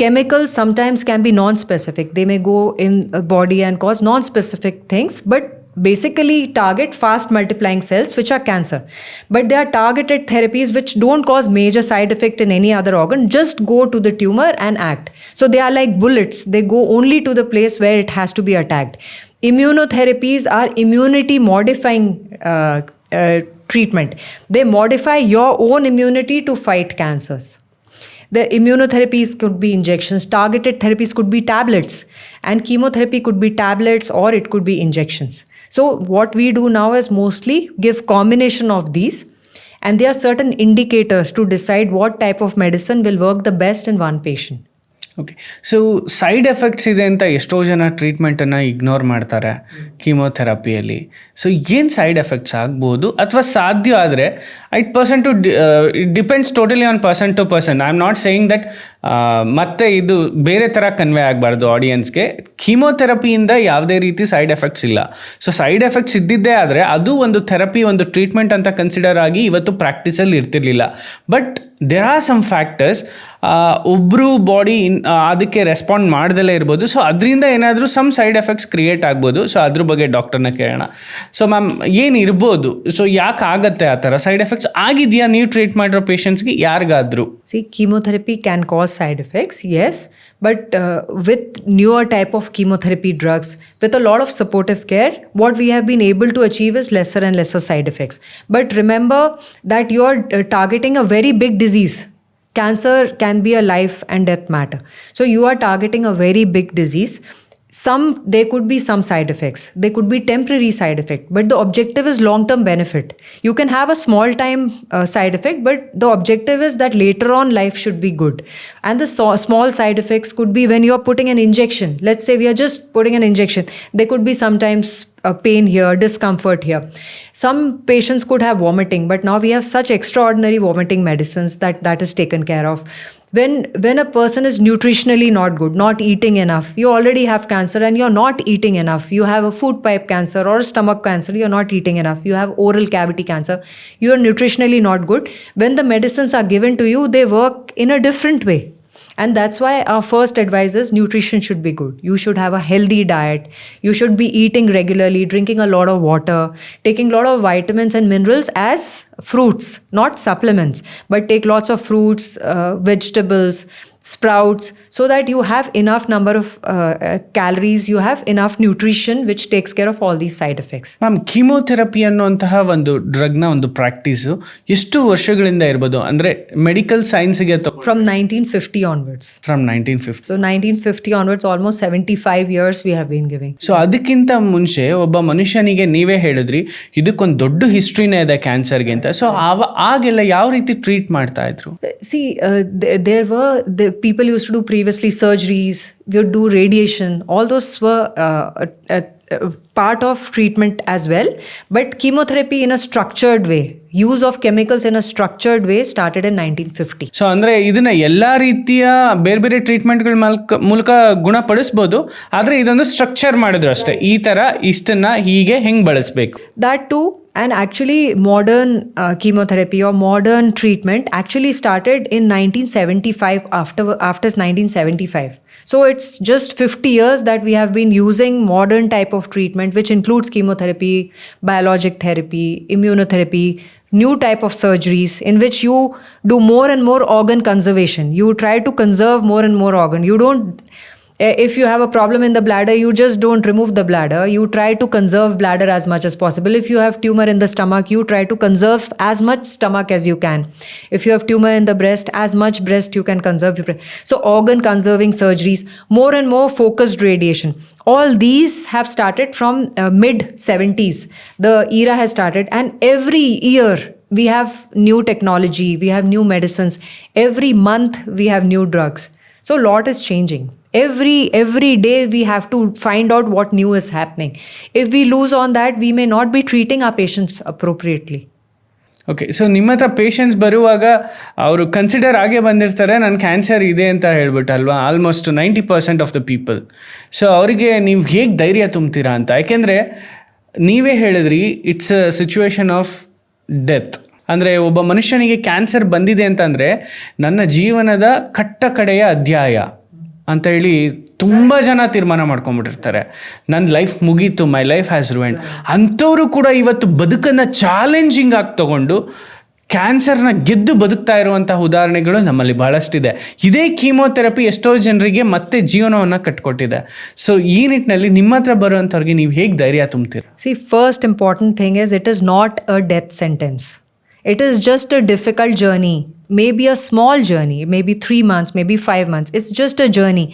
Chemicals sometimes can be non-specific. They may go in a body and cause non-specific things, but basically target fast multiplying cells, which are cancer. But there are targeted therapies which don't cause major side effect in any other organ, just go to the tumor and act. So they are like bullets. They go only to the place where it has to be attacked. Immunotherapies are immunity modifying treatment. They modify your own immunity to fight cancers. The immunotherapies could be injections, targeted therapies could be tablets, and chemotherapy could be tablets or it could be injections. So what we do now is mostly give combination of these, and there are certain indicators to decide what type of medicine will work the best in one patient. Okay, so side effects ಇದೆ ಅಂತ ಎಷ್ಟೋ ಜನ ಟ್ರೀಟ್ಮೆಂಟನ್ನು ignore ಮಾಡ್ತಾರೆ ಕೀಮೋಥೆರಪಿಯಲ್ಲಿ. So ಏನು side effects ಆಗ್ಬೋದು, ಅಥವಾ ಸಾಧ್ಯ ಆದರೆ it depends totally on person to person. I am not saying that ಮತ್ತೆ ಇದು ಬೇರೆ ಥರ ಕನ್ವೆ ಆಗಬಾರ್ದು ಆಡಿಯನ್ಸ್ಗೆ. ಕೀಮೋಥೆರಪಿಯಿಂದ ಯಾವುದೇ ರೀತಿ ಸೈಡ್ ಎಫೆಕ್ಟ್ಸ್ ಇಲ್ಲ. ಸೊ ಸೈಡ್ ಎಫೆಕ್ಟ್ಸ್ ಇದ್ದಿದ್ದೇ ಆದರೆ ಅದು ಒಂದು ಥೆರಪಿ, ಒಂದು ಟ್ರೀಟ್ಮೆಂಟ್ ಅಂತ ಕನ್ಸಿಡರ್ ಆಗಿ ಇವತ್ತು ಪ್ರಾಕ್ಟೀಸಲ್ಲಿ ಇರ್ತಿರ್ಲಿಲ್ಲ. But there are some factors, ಒಬ್ಬರು ಬಾಡಿ ಅದಕ್ಕೆ ರೆಸ್ಪಾಂಡ್ ಮಾಡ್ದಲೇ ಇರ್ಬೋದು. ಸೊ ಅದರಿಂದ ಏನಾದರೂ ಸಮ್ ಸೈಡ್ ಎಫೆಕ್ಟ್ಸ್ ಕ್ರಿಯೇಟ್ ಆಗ್ಬೋದು. ಸೊ ಅದ್ರ ಬಗ್ಗೆ ಡಾಕ್ಟರ್ನ ಕೇಳೋಣ. ಸೊ ಮ್ಯಾಮ್, ಏನಿರ್ಬೋದು? ಸೊ ಯಾಕೆ ಆಗತ್ತೆ ಆ ಥರ ಸೈಡ್ ಎಫೆಕ್ಟ್ಸ್? ಆಗಿದೆಯಾ ನೀವು ಟ್ರೀಟ್ ಮಾಡಿರೋ ಪೇಷಂಟ್ಸ್ಗೆ ಯಾರಿಗಾದರೂ? See, chemotherapy can cause side effects, yes, but with newer type of chemotherapy drugs, with a lot of supportive care, what we have been able to achieve is lesser and lesser side effects. But remember that you are targeting a very big disease. Cancer can be a life and death matter. So you are targeting a very big disease. There could be some side effects. There could be temporary side effect, but the objective is long-term benefit. You can have a small time side effect, but the objective is that later on life should be good. And the small side effects could be when you are putting an injection. Let's say we are just putting an injection. There could be sometimes pain here, discomfort here. Some patients could have vomiting, but now we have such extraordinary vomiting medicines that is taken care of. When a person is nutritionally not good, not eating enough, you already have cancer and you're not eating enough. You have a food pipe cancer or a stomach cancer, you're not eating enough. You have oral cavity cancer, you're nutritionally not good. When the medicines are given to you, they work in a different way. And that's why our first advice is nutrition should be good. You should have a healthy diet. You should be eating regularly, drinking a lot of water, taking a lot of vitamins and minerals as fruits, not supplements, but take lots of fruits, vegetables, sprouts, so that you have enough number of calories, you have enough nutrition, which takes care of all these side effects. Ma'am chemotherapy ಅನ್ನುವಂತಹ ಒಂದು ಡ್ರಗ್ನ ಒಂದು practice ಎಷ್ಟು ವರ್ಷಗಳಿಂದ ಇರ್ಬೋದು, ಅಂದರೆ medical ಸೈನ್ಸ್ಗೆ From 1950 onwards. From 1950. So 1950 onwards, almost 75 years we have been giving. So ಅದಕ್ಕಿಂತ ಮುಂಚೆ ಒಬ್ಬ ಮನುಷ್ಯನಿಗೆ ನೀವೇ ಹೇಳಿದ್ರಿ ಇದಕ್ಕೊಂದು ದೊಡ್ಡ ಹಿಸ್ಟ್ರಿನೇ ಇದೆ ಕ್ಯಾನ್ಸರ್ಗೆ ಅಂತ. ಸೊ ಆಗೆಲ್ಲ ಯಾವ ರೀತಿ ಟ್ರೀಟ್ ಮಾಡ್ತಾ ಇದ್ರು? See, there were the people used to do previously surgeries, we would do radiation. All those were part of treatment as well. But chemotherapy in a structured way, use of chemicals in a structured way started in 1950. So ಅಂದರೆ ಇದನ್ನ ಎಲ್ಲ ರೀತಿಯ ಬೇರೆ ಬೇರೆ ಟ್ರೀಟ್ಮೆಂಟ್ಗಳ ಮೂಲಕ ಗುಣಪಡಿಸ್ಬೋದು, ಆದರೆ ಇದೊಂದು structure ಮಾಡಿದ್ರು ಅಷ್ಟೇ, ಈ ಥರ ಇಷ್ಟನ್ನ ಹೀಗೆ ಹೆಂಗೆ ಬಳಸಬೇಕು. That too. And actually modern chemotherapy or modern treatment actually started in 1975 after 1975. So it's just 50 years that we have been using modern type of treatment, which includes chemotherapy, biologic therapy, immunotherapy, new type of surgeries in which you do more and more organ conservation. You try to conserve more and more organ. You don't, if you have a problem in the bladder, you just don't remove the bladder. You try to conserve bladder as much as possible. If you have tumor in the stomach, you try to conserve as much stomach as you can. If you have tumor in the breast, as much breast you can conserve. So organ conserving surgeries, more and more focused radiation. All these have started from mid 70s. The era has started, and every year we have new technology, we have new medicines. Every month we have new drugs. So a lot is changing. Every day we have to find out what new is happening. If we lose on that, we may not be treating our patients appropriately. Okay, so ನಿಮ್ಮ ಹತ್ರ patients ಬರುವಾಗ ಅವರು consider ಆಗೇ ಬಂದಿರ್ತಾರೆ ನನ್ನ cancer ಇದೆ ಅಂತ ಹೇಳ್ಬಿಟ್ಟಲ್ವಾ, almost 90% of the people. So ಅವರಿಗೆ ನೀವು ಹೇಗೆ ಧೈರ್ಯ ತುಂಬ್ತೀರಾ ಅಂತ, ಯಾಕೆಂದರೆ ನೀವೇ ಹೇಳಿದ್ರಿ it's a situation of death. ಅಂದರೆ ಒಬ್ಬ ಮನುಷ್ಯನಿಗೆ ಕ್ಯಾನ್ಸರ್ ಬಂದಿದೆ ಅಂತಂದರೆ ನನ್ನ ಜೀವನದ ಕಡೆಯ ಅಧ್ಯಾಯ ಅಂತ ಹೇಳಿ ತುಂಬ ಜನ ತೀರ್ಮಾನ ಮಾಡ್ಕೊಂಡ್ಬಿಟ್ಟಿರ್ತಾರೆ. ನನ್ನ ಲೈಫ್ ಮುಗೀತು, ಮೈ ಲೈಫ್ ಹ್ಯಾಸ್ ರುವೆಂಡ್. ಅಂಥವರು ಕೂಡ ಇವತ್ತು ಬದುಕನ್ನು ಚಾಲೆಂಜಿಂಗ್ ಆಗಿ ತಗೊಂಡು ಕ್ಯಾನ್ಸರ್ನ ಗೆದ್ದು ಬದುಕ್ತಾ ಇರುವಂತಹ ಉದಾಹರಣೆಗಳು ನಮ್ಮಲ್ಲಿ ಬಹಳಷ್ಟಿದೆ. ಇದೇ ಕೀಮೋಥೆರಪಿ ಎಷ್ಟೋ ಜನರಿಗೆ ಮತ್ತೆ ಜೀವನವನ್ನು ಕಟ್ಕೊಟ್ಟಿದೆ. ಸೊ ಈ ನಿಟ್ಟಿನಲ್ಲಿ ನಿಮ್ಮ ಹತ್ರ ಬರುವಂಥವ್ರಿಗೆ ನೀವು ಹೇಗೆ ಧೈರ್ಯ ತುಂಬ್ತೀರ? See, first important thing is it is not a death sentence. It is just a difficult journey, maybe a small journey, maybe 3 months, maybe 5 months. It's just a journey.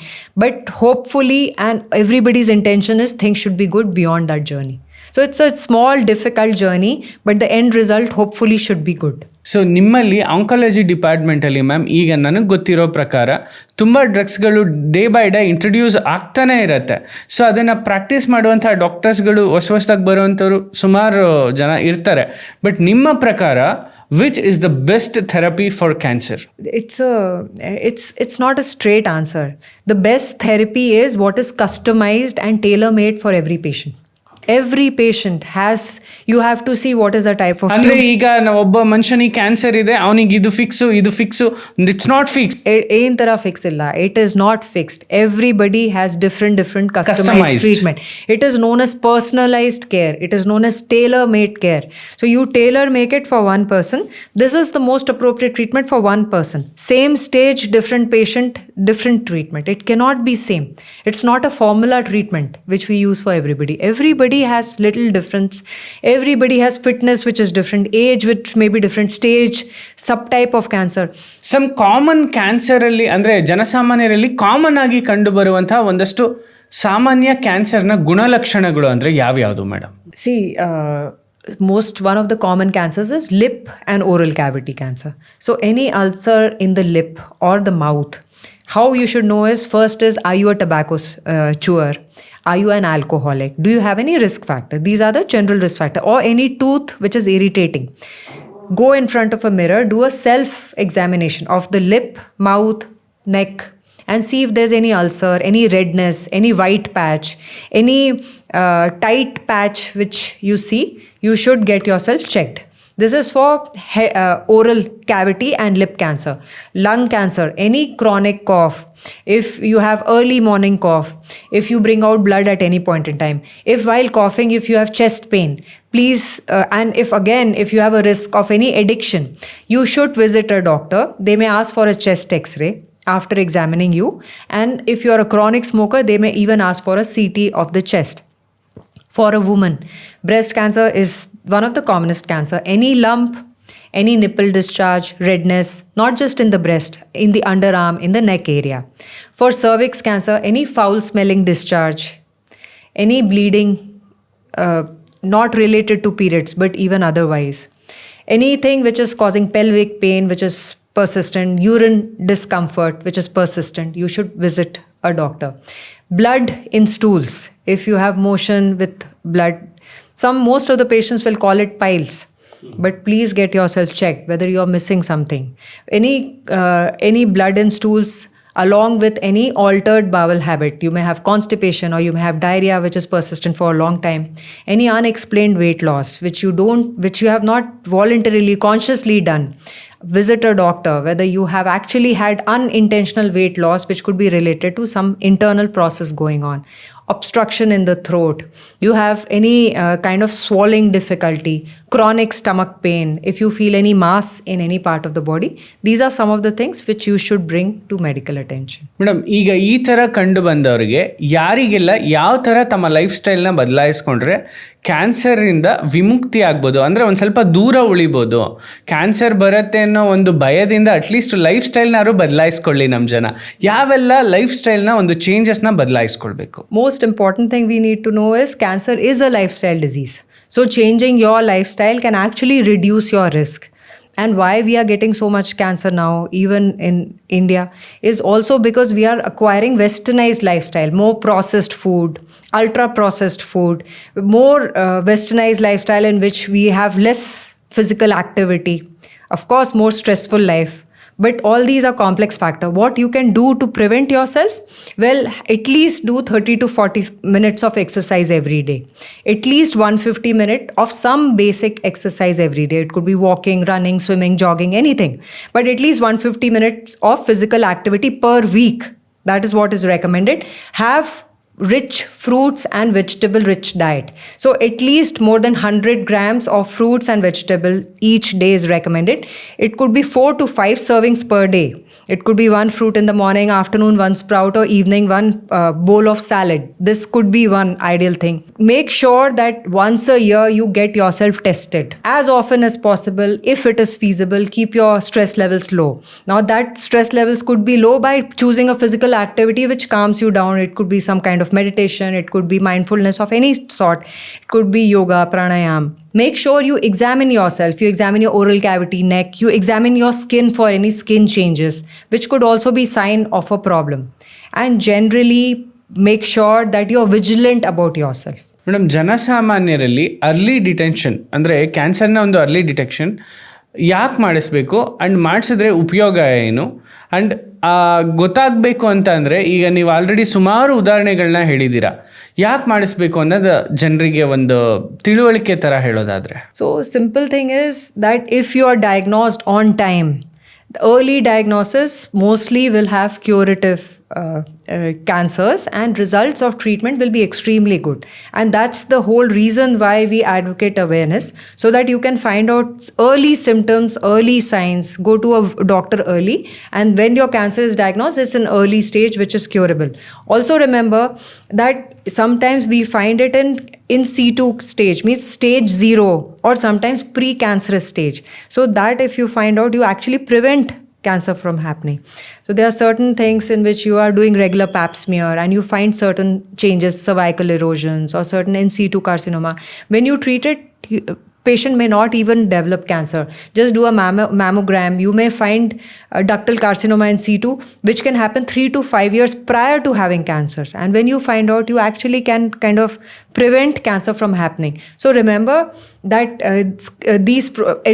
But hopefully, and everybody's intention is things should be good beyond that journey. So it's a small, difficult journey, but the end result hopefully should be good. So ನಿಮ್ಮಲ್ಲಿ oncology ಡಿಪಾರ್ಟ್ಮೆಂಟಲ್ಲಿ ma'am ಈಗ ನನಗೆ ಗೊತ್ತಿರೋ ಪ್ರಕಾರ ತುಂಬ ಡ್ರಗ್ಸ್ಗಳು day by day introduce ಆಗ್ತಾನೇ ಇರುತ್ತೆ. So ಅದನ್ನು practice ಮಾಡುವಂಥ ಡಾಕ್ಟರ್ಸ್ಗಳು ಹೊಸದಾಗಿ ಬರುವಂಥವ್ರು ಸುಮಾರು ಜನ ಇರ್ತಾರೆ. ಬಟ್ ನಿಮ್ಮ ಪ್ರಕಾರ which is the best therapy for cancer? It's not a straight answer. The best therapy is what is customized and tailor-made for every patient. Every patient has, you have to see what is the type of. ಅಂದ್ರೆ ಈಗ ಒಬ್ಬ ಮನುಷ್ಯನಿಗೆ cancer ಇದೆ, ಅವನಿಗೆ ಇದು fix it's not fix. ಏನ್ ತರ fix ಇಲ್ಲ, it is not fixed. Everybody has different customized treatment. It is known as personalized care. It is known as tailor-made care. So you tailor-make it for one person. This is the most appropriate treatment for one person. Same stage, different patient, different treatment. It cannot be same. It's not a formula treatment which we use for everybody. Everybody has little difference. Everybody has fitness which is different, age which may be different, stage, subtype of cancer. Some common ಕ್ಯಾನ್ಸರಲ್ಲಿ ಅಂದರೆ ಜನಸಾಮಾನ್ಯರಲ್ಲಿ common ಆಗಿ ಕಂಡು ಬರುವಂತಹ ಒಂದಷ್ಟು ಸಾಮಾನ್ಯ ಕ್ಯಾನ್ಸರ್ನ ಗುಣಲಕ್ಷಣಗಳು ಅಂದರೆ ಯಾವ್ಯಾವುದು madam? See, one of the common cancers is lip and oral cavity cancer. So any ulcer in the lip or the mouth, how you should know is, first is, are you a tobacco chewer? Are you an alcoholic? Do you have any risk factor? These are the general risk factor. Or any tooth which is irritating. go in front of a mirror, do a self-examination of the lip, mouth, neck, and see if there's any ulcer, any redness, any white patch, any tight patch which you see. You should get yourself checked. This is for oral cavity and lip cancer. Lung cancer, any chronic cough, if you have early morning cough, if you bring out blood at any point in time, if while coughing, if you have chest pain, please, and if you have a risk of any addiction, you should visit a doctor. They may ask for a chest x-ray after examining you. And if you're a chronic smoker, they may even ask for a CT of the chest. For a woman, breast cancer is one of the commonest cancer. Any lump, any nipple discharge, redness, not just in the breast, in the underarm, in the neck area. For cervix cancer, any foul smelling discharge, any bleeding, not related to periods, but even otherwise. Anything which is causing pelvic pain, which is persistent, urine discomfort, which is persistent, you should visit a doctor. Blood in stools. If you have motion with blood, most of the patients will call it piles. But please get yourself checked whether you are missing something. Any blood in stools along with any altered bowel habit. You may have constipation or you may have diarrhea which is persistent for a long time. Any unexplained weight loss which you have not voluntarily, consciously done. Visit a doctor whether you have actually had unintentional weight loss which could be related to some internal process going on. Obstruction in the throat, you have any kind of swallowing difficulty, chronic stomach pain, if you feel any mass in any part of the body, these are some of the things which you should bring to medical attention. Madam, ಈಗ ಈ ಥರ ಕಂಡು ಬಂದವರಿಗೆ ಯಾರಿಗೆಲ್ಲ ಯಾವ ಥರ ತಮ್ಮ life ಸ್ಟೈಲ್ನ ಬದಲಾಯಿಸ್ಕೊಂಡ್ರೆ ಕ್ಯಾನ್ಸರಿಂದ ವಿಮುಕ್ತಿ ಆಗ್ಬೋದು, ಅಂದರೆ ಒಂದು ಸ್ವಲ್ಪ ದೂರ ಉಳಿಬೋದು. ಕ್ಯಾನ್ಸರ್ ಬರುತ್ತೆ ಅನ್ನೋ ಒಂದು ಭಯದಿಂದ ಅಟ್ಲೀಸ್ಟ್ ಲೈಫ್ ಸ್ಟೈಲ್ನಾರು ಬದಲಾಯಿಸ್ಕೊಳ್ಳಿ ನಮ್ಮ ಜನ. ಯಾವೆಲ್ಲ ಲೈಫ್ ಸ್ಟೈಲ್ನ ಒಂದು ಚೇಂಜಸ್ನ ಬದಲಾಯಿಸ್ಕೊಳ್ಬೇಕು? Most important thing we need to know is cancer is a lifestyle disease. So changing your lifestyle can actually reduce your risk. And why we are getting so much cancer now, even in India, is also because we are acquiring westernized lifestyle, more processed food, ultra processed food, more westernized lifestyle in which we have less physical activity, of course more stressful life. But all these are complex factors. What you can do to prevent yourself? Well, at least do 30 to 40 minutes of exercise every day. At least 150 minutes of some basic exercise every day. It could be walking, running, swimming, jogging, anything. But at least 150 minutes of physical activity per week. That is what is recommended. Have rich fruits and vegetable rich diet. So at least more than 100 grams of fruits and vegetable each day is recommended. It could be 4 to 5 servings per day. It could be one fruit in the morning, afternoon one sprout, or evening one bowl of salad. This could be one ideal thing. Make sure that once a year you get yourself tested. As often as possible, if it is feasible, keep your stress levels low. Now that stress levels could be low by choosing a physical activity which calms you down. It could be some kind of meditation. It could be mindfulness of any sort. It could be yoga, pranayam. Make sure you examine yourself. You examine your oral cavity, neck. You examine your skin for any skin changes, which could also be sign of a problem. And generally, make sure that you're vigilant about yourself. Madam, ಜನಸಾಮಾನ್ಯರಲ್ಲಿ early detention ಅಂದರೆ ಕ್ಯಾನ್ಸರ್ನ ಒಂದು early detection ಯಾಕೆ ಮಾಡಿಸ್ಬೇಕು and ಮಾಡಿಸಿದ್ರೆ ಉಪಯೋಗ ಏನು? And ಗೊತ್ತಾಗಬೇಕು ಅಂತ ಅಂದರೆ ಈಗ ನೀವು ಆಲ್ರೆಡಿ ಸುಮಾರು ಉದಾಹರಣೆಗಳನ್ನ ಹೇಳಿದ್ದೀರಾ. ಯಾಕೆ ಮಾಡಿಸ್ಬೇಕು ಅನ್ನೋದು ಜನರಿಗೆ ಒಂದು ತಿಳುವಳಿಕೆ ಥರ ಹೇಳೋದಾದರೆ? So simple thing is that if you are diagnosed on time, the early diagnosis mostly will have curative cancers, and results of treatment will be extremely good. And that's the whole reason why we advocate awareness, so that you can find out early symptoms, early signs, go to a doctor early, and when your cancer is diagnosed, it's an early stage which is curable. Also remember that sometimes we find it in situ stage, means stage 0, or sometimes pre-cancerous stage. So that if you find out, you actually prevent cancer from happening. So there are certain things in which you are doing regular pap smear and you find certain changes, cervical erosions or certain in situ carcinoma. When you treat it, patient may not even develop cancer. Just do a mammogram. You may find ductal carcinoma in situ, which can happen 3 to 5 years prior to having cancers. And when you find out, you actually can kind of prevent cancer from happening. So remember that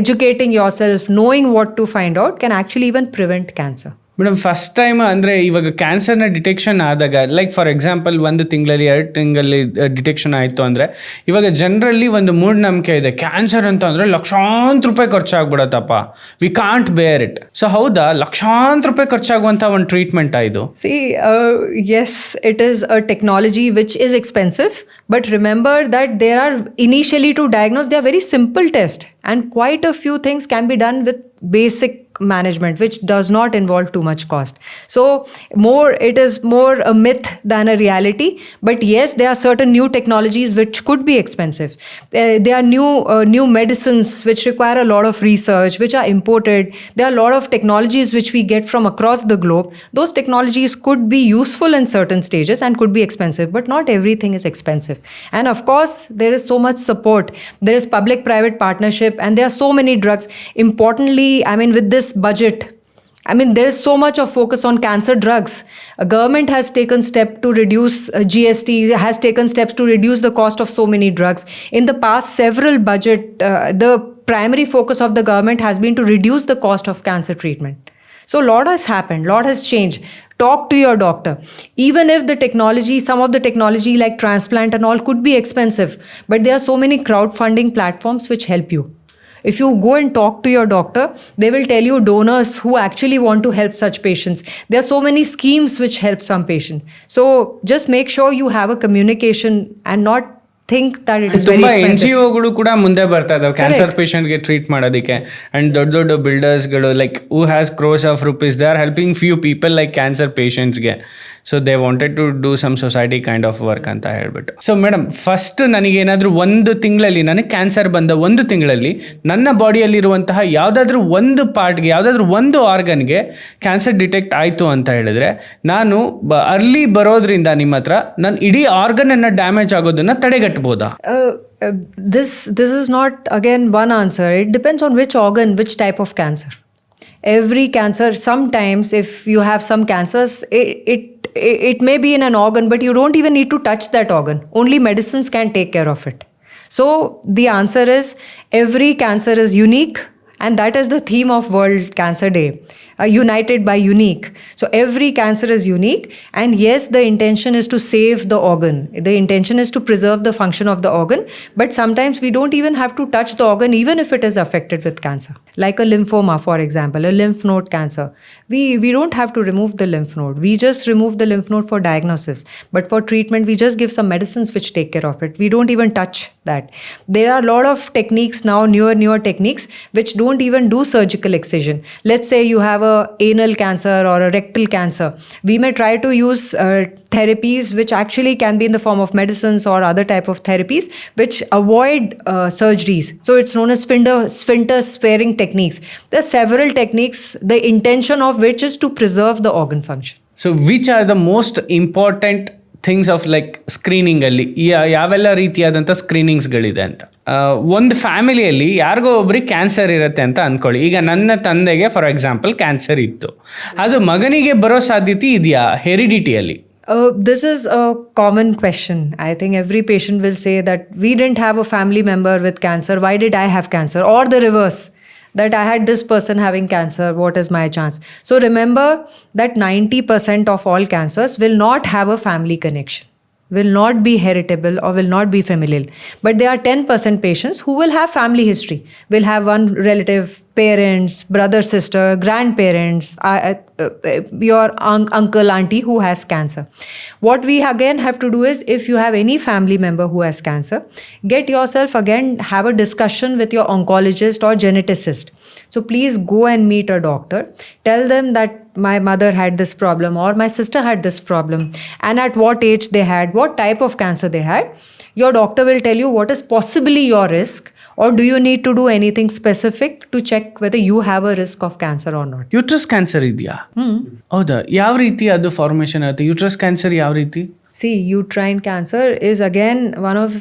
educating yourself, knowing what to find out, can actually even prevent cancer. Madam first time ಅಂದರೆ ಇವಾಗ ಕ್ಯಾನ್ಸರ್ನ detection ಆದಾಗ like for example 1 ತಿಂಗಳಲ್ಲಿ 2 ತಿಂಗಳಲ್ಲಿ detection ಆಯಿತು ಅಂದರೆ ಇವಾಗ ಜನರಲ್ಲಿ ಒಂದು ಮೂಢನಂಬಿಕೆ ಇದೆ, ಕ್ಯಾನ್ಸರ್ ಅಂತ ಅಂದರೆ ಲಕ್ಷಾಂತರ ರೂಪಾಯಿ ಖರ್ಚಾಗ್ಬಿಡತ್ತಪ್ಪ, ವಿ ಕಾಂಟ್ ಬೇರ್ ಇಟ್. ಸೊ ಹೌದಾ, ಲಕ್ಷಾಂತರ ರೂಪಾಯಿ ಖರ್ಚಾಗುವಂಥ ಒಂದು ಟ್ರೀಟ್ಮೆಂಟ್ ಇದು? Yes, it is a technology which is expensive, but remember that there are initially to diagnose, they are very simple tests, and quite a few things can be done with basic management, which does not involve too much cost. So it is more a myth than a reality. But yes, there are certain new technologies which could be expensive. There are new medicines which require a lot of research, which are imported. There are a lot of technologies which we get from across the globe. Those technologies could be useful in certain stages and could be expensive, but not everything is expensive. And of course, there is so much support. There is public-private partnership, and there are so many drugs. Importantly, with this budget, there is so much of focus on cancer drugs. A government has taken steps to reduce GST, has taken steps to reduce the cost of so many drugs. In the past several budget, the primary focus of the government has been to reduce the cost of cancer treatment. So a lot has happened, a lot has changed. Talk to your doctor. Even if the technology, some of the technology like transplant and all could be expensive, but there are so many crowdfunding platforms which help you. If you go and talk to your doctor, they will tell you donors who actually want to help such patients. There are so many schemes which help some patients. So just make sure you have a communication and not think that it is very expensive. NGOಗಳು ಕೂಡ ಮುಂದೆ ಬರ್ತಾ ಇದಾವೆ cancer ಪೇಷಂಟ್ಗೆ treat ಮಾಡೋದಕ್ಕೆ. And ದೊಡ್ಡ ದೊಡ್ಡ ಬಿಲ್ಡರ್ಸ್ಗಳು like who has crores of rupees, they are helping few people like cancer ಪೇಷಂಟ್ಸ್ಗೆ. So they wanted to do some society kind of work ಅಂತ ಹೇಳ್ಬಿಟ್ಟು. ಸೊ ಮೇಡಮ್, ಫಸ್ಟ್ ನನಗೇನಾದರೂ 1 ತಿಂಗಳಲ್ಲಿ, ನನಗೆ ಕ್ಯಾನ್ಸರ್ ಬಂದ 1 ತಿಂಗಳಲ್ಲಿ ನನ್ನ ಬಾಡಿಯಲ್ಲಿರುವಂತಹ ಯಾವುದಾದ್ರೂ ಒಂದು ಪಾರ್ಟ್ಗೆ, ಯಾವುದಾದ್ರೂ ಒಂದು ಆರ್ಗನ್ಗೆ ಕ್ಯಾನ್ಸರ್ ಡಿಟೆಕ್ಟ್ ಆಯಿತು ಅಂತ ಹೇಳಿದ್ರೆ, ನಾನು ಅರ್ಲಿ ಬರೋದ್ರಿಂದ ನಿಮ್ಮ ಹತ್ರ ನನ್ನ ಇಡೀ ಆರ್ಗನನ್ನು ಡ್ಯಾಮೇಜ್ ಆಗೋದನ್ನು ತಡೆಗಟ್ಟಬಹುದಾ? This is not again one answer. It depends on which organ, which type of cancer. Every cancer, sometimes if you have some cancers, it may be in an organ, but you don't even need to touch that organ. Only medicines can take care of it. So the answer is every cancer is unique, and that is the theme of World Cancer Day. United by unique. So every cancer is unique, and yes, the intention is to save the organ. The intention is to preserve the function of the organ, but sometimes we don't even have to touch the organ even if it is affected with cancer. Like a lymphoma, for example, a lymph node cancer. We don't have to remove the lymph node. We just remove the lymph node for diagnosis. But for treatment, we just give some medicines which take care of it. We don't even touch that. There are a lot of techniques now, newer techniques, which don't even do surgical excision. Let's say you have a anal cancer or a rectal cancer. We may try to use therapies which actually can be in the form of medicines or other type of therapies which avoid surgeries. So it's known as sphincter sparing techniques. There are several techniques, the intention of which is to preserve the organ function. So which are the most important things of like ಸ್ಕ್ರೀನಿಂಗಲ್ಲಿ ಯಾವೆಲ್ಲ ರೀತಿಯಾದಂಥ ಸ್ಕ್ರೀನಿಂಗ್ಸ್ಗಳಿದೆ ಅಂತ? ಒಂದು ಫ್ಯಾಮಿಲಿಯಲ್ಲಿ ಯಾರಿಗೋ ಒಬ್ರಿಗೆ cancer ಇರುತ್ತೆ ಅಂತ ಅಂದ್ಕೊಳ್ಳಿ. ಈಗ ನನ್ನ ತಂದೆಗೆ ಫಾರ್ ಎಕ್ಸಾಂಪಲ್ ಕ್ಯಾನ್ಸರ್ ಇತ್ತು, ಅದು ಮಗನಿಗೆ ಬರೋ ಸಾಧ್ಯತೆ ಇದೆಯಾ ಹೆರಿಡಿಟಿಯಲ್ಲಿ? This is a common question. I think every patient will say that we didn't have a family member with cancer. Why did I have cancer? Or the reverse, that I had this person having cancer. What is my chance? So remember that 90% of all cancers will not have a family connection, will not be heritable or will not be familial. But there are 10% patients who will have family history, will have one relative, parents, brother, sister, grandparents, your uncle, auntie who has cancer. What we again have to do is, if you have any family member who has cancer, get yourself again, have a discussion with your oncologist or geneticist. So please go and meet a doctor. Tell them that my mother had this problem or my sister had this problem, and at what age they had, what type of cancer they had. Your doctor will tell you what is possibly your risk, or do you need to do anything specific to check whether you have a risk of cancer or not. Uterus cancer ಇದೆಯಾ? ಹೌದಾ? ಯಾವ ರೀತಿ ಅದು formation ಆಗುತ್ತೆ? Uterus cancer ಯಾವ ರೀತಿ? See, uterine cancer is again one of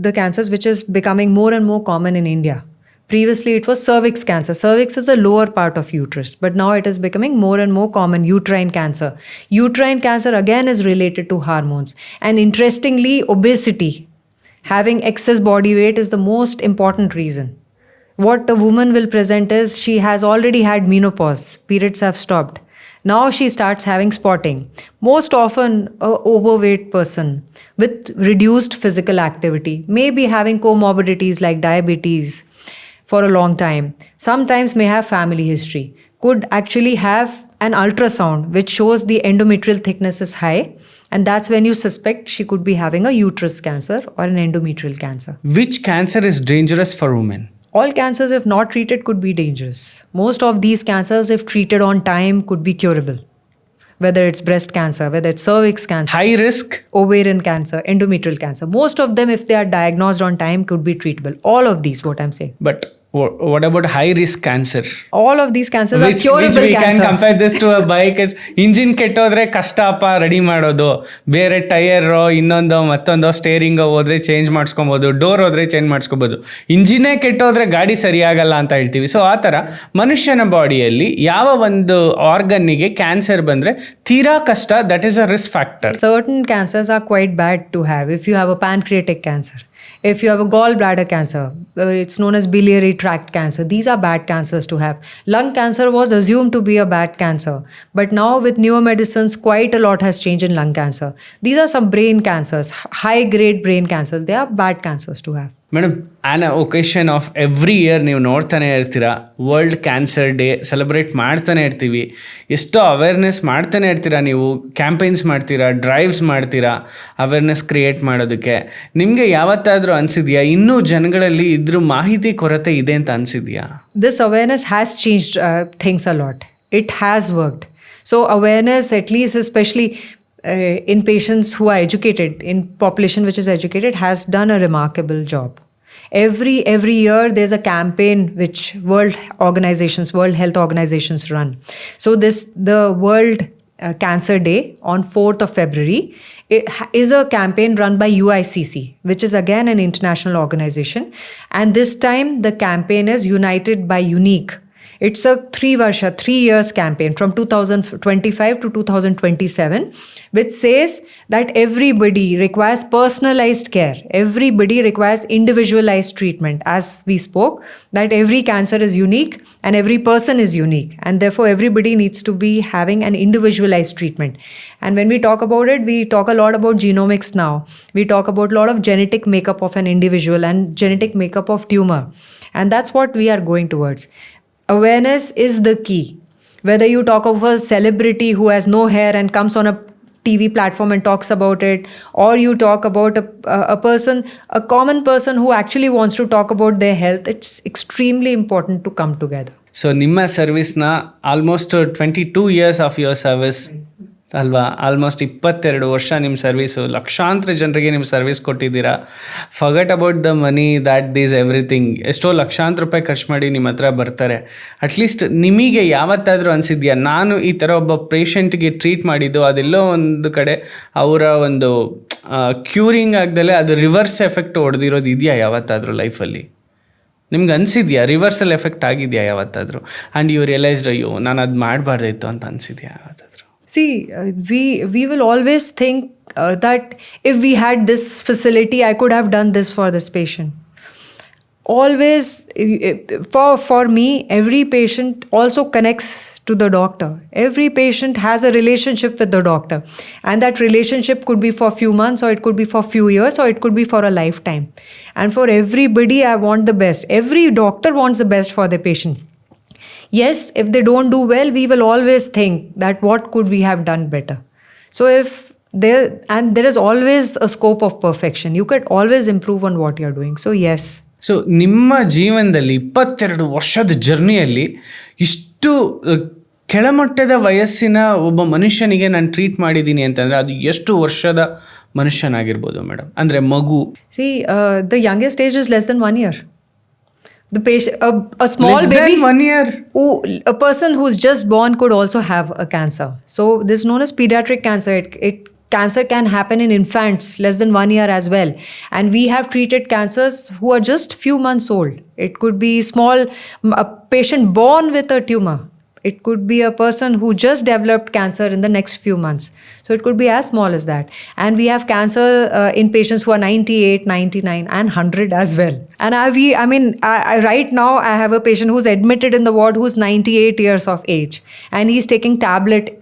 the cancers which is becoming more and more common in India. Previously, it was cervix cancer. Cervix is the lower part of uterus, but now it is becoming more and more common, uterine cancer. Uterine cancer again is related to hormones. And interestingly, obesity, having excess body weight is the most important reason. What a woman will present is she has already had menopause, periods have stopped. Now she starts having spotting. Most often, a overweight person with reduced physical activity, may be having comorbidities like diabetes for a long time, sometimes may have family history, could actually have an ultrasound which shows the endometrial thickness is high. And that's when you suspect she could be having a uterus cancer or an endometrial cancer. Which cancer is dangerous for women? All cancers, if not treated, could be dangerous. Most of these cancers, if treated on time, could be curable. Whether it's breast cancer, whether it's cervix cancer, High risk? ovarian cancer, endometrial cancer. Most of them, if they are diagnosed on time, could be treatable. All of these, what I'm saying. But what about high risk cancer? All of these cancers Which are curable we cancers. can compare this to a bike. Engine ಕೆಟ್ಟೋದ್ರೆ ಕಷ್ಟಪ್ಪ ready ಮಾಡೋದು, ಬೇರೆ tyre ಇನ್ನೊಂದು ಮತ್ತೊಂದು steering ಹೋದ್ರೆ change ಮಾಡಿಸ್ಕೊಬೋದು, door ಹೋದ್ರೆ change ಮಾಡಿಸ್ಕೋಬೋದು. ಇಂಜಿನೇ ಕೆಟ್ಟೋದ್ರೆ ಗಾಡಿ ಸರಿಯಾಗಲ್ಲ ಅಂತ ಹೇಳ್ತೀವಿ. ಸೊ ಆ ಥರ ಮನುಷ್ಯನ ಬಾಡಿಯಲ್ಲಿ ಯಾವ ಒಂದು ಆರ್ಗನ್ನಿಗೆ ಕ್ಯಾನ್ಸರ್ ಬಂದರೆ ತೀರಾ ಕಷ್ಟ, that is a risk factor. Certain cancers are quite bad to have. If you have a pancreatic cancer, if you have a gallbladder cancer, it's known as biliary tract cancer. These are bad cancers to have. Lung cancer was assumed to be a bad cancer, but now with newer medicines, quite a lot has changed in lung cancer. These are some brain cancers, high-grade brain cancers. They are bad cancers to have. Madam, on a occasion of every year ನೀವು ನೋಡ್ತಾನೆ ಇರ್ತೀರಾ, world cancer day celebrate ಮಾಡ್ತಾನೆ ಇರ್ತೀವಿ. ಎಷ್ಟೋ awareness ಮಾಡ್ತಾನೆ ಇರ್ತೀರಾ, ನೀವು campaigns ಮಾಡ್ತೀರಾ, ಡ್ರೈವ್ಸ್ ಮಾಡ್ತೀರಾ ಅವೇರ್ನೆಸ್ ಕ್ರಿಯೇಟ್ ಮಾಡೋದಕ್ಕೆ. ನಿಮಗೆ ಯಾವತ್ತಾದರೂ ಅನಿಸಿದೆಯಾ ಇನ್ನೂ ಜನಗಳಲ್ಲಿ ಇದ್ರ ಮಾಹಿತಿ ಕೊರತೆ ಇದೆ ಅಂತ ಅನಿಸಿದೆಯಾ? This awareness has changed things a lot. It has worked. So awareness, at least especially in patients who are educated, in population which is educated, has done a remarkable job. Every year there's a campaign which world health organizations run. So the World Cancer Day on 4th of February is a campaign run by UICC, which is again an international organization. And this time the campaign is United by Unique. It's a 3 years campaign from 2025 to 2027, which says that everybody requires personalized care. Everybody requires individualized treatment. As we spoke, that every cancer is unique and every person is unique. And therefore, everybody needs to be having an individualized treatment. And when we talk about it, we talk a lot about genomics now. We talk about a lot of genetic makeup of an individual and genetic makeup of tumor. And that's what we are going towards. Awareness is the key. Whether you talk of a celebrity who has no hair and comes on a TV platform and talks about it, or you talk about a common person who actually wants to talk about their health, it's extremely important to come together. So ನಿಮ್ಮ ಸರ್ವಿಸ್ನ almost 22 years of your service ಅಲ್ವಾ, almost 22 ವರ್ಷ ನಿಮ್ಮ service, ಲಕ್ಷಾಂತರ ಜನರಿಗೆ ನಿಮ್ಮ service ಕೊಟ್ಟಿದ್ದೀರಾ. Forget about the money, that is everything. ಎಷ್ಟೋ ಲಕ್ಷಾಂತರ ರೂಪಾಯಿ ಖರ್ಚು ಮಾಡಿ ನಿಮ್ಮ ಹತ್ರ ಬರ್ತಾರೆ. ಅಟ್ಲೀಸ್ಟ್ ನಿಮಗೆ ಯಾವತ್ತಾದರೂ ಅನಿಸಿದ್ಯಾ, ನಾನು ಈ ಥರ ಒಬ್ಬ ಪೇಷಂಟ್ಗೆ ಟ್ರೀಟ್ ಮಾಡಿದ್ದು ಅದೆಲ್ಲೋ ಒಂದು ಕಡೆ ಅವರ ಒಂದು ಕ್ಯೂರಿಂಗ್ ಆಗ್ದಲೇ ಅದು ರಿವರ್ಸ್ ಎಫೆಕ್ಟ್ ಹೊಡೆದಿರೋದು ಇದೆಯಾ ಯಾವತ್ತಾದರೂ ಲೈಫಲ್ಲಿ? ನಿಮ್ಗೆ ಅನಿಸಿದ್ಯಾ ರಿವರ್ಸಲ್ ಎಫೆಕ್ಟ್ ಆಗಿದೆಯಾ ಯಾವತ್ತಾದರೂ? ಆ್ಯಂಡ್ ಯು ರಿಯಲೈಸ್ಡ್ ಅಯ್ಯೋ ನಾನು ಅದು ಮಾಡಬಾರ್ದಿತ್ತು ಅಂತ ಅನಿಸಿದ್ಯಾ ಯಾವತ್ತಾದರೂ? See, we will always think that if we had this facility, I could have done this for this patient. Always, for me, every patient also connects to the doctor. Every patient has a relationship with the doctor. And that relationship could be for a few months, or it could be for a few years, or it could be for a lifetime. And for everybody, I want the best. Every doctor wants the best for their patient. Yes, if they don't do well, we will always think that what could we have done better. So there is always a scope of perfection. You could always improve on what you're doing. So yes. So ನಿಮ್ಮ ಜೀವನದಲ್ಲಿ 22 ವರ್ಷದ ಜರ್ನಿಯಲ್ಲಿ ಇಷ್ಟು ಕೆಳಮಟ್ಟದ ವಯಸ್ಸಿನ ಒಬ್ಬ ಮನುಷ್ಯನಿಗೆ ನಾನು treat ಮಾಡಿದ್ದೀನಿ ಅಂತಂದರೆ ಅದು ಎಷ್ಟು ವರ್ಷದ ಮನುಷ್ಯನಾಗಿರ್ಬೋದು ಮೇಡಮ್? ಅಂದರೆ ಮಗು. See, the youngest age is less than 1 year. The patient, a small Less baby, than 1 year. A person who's just born could also have a cancer. So this is known as pediatric cancer. It cancer can happen in infants less than 1 year as well. And we have treated cancers who are just few months old. It could be a patient born with a tumor. It could be a person who just developed cancer in the next few months. So it could be as small as that. And we have cancer in patients who are 98, 99 and 100 as well. And right now I have a patient who's admitted in the ward who's 98 years of age. And he's taking tablet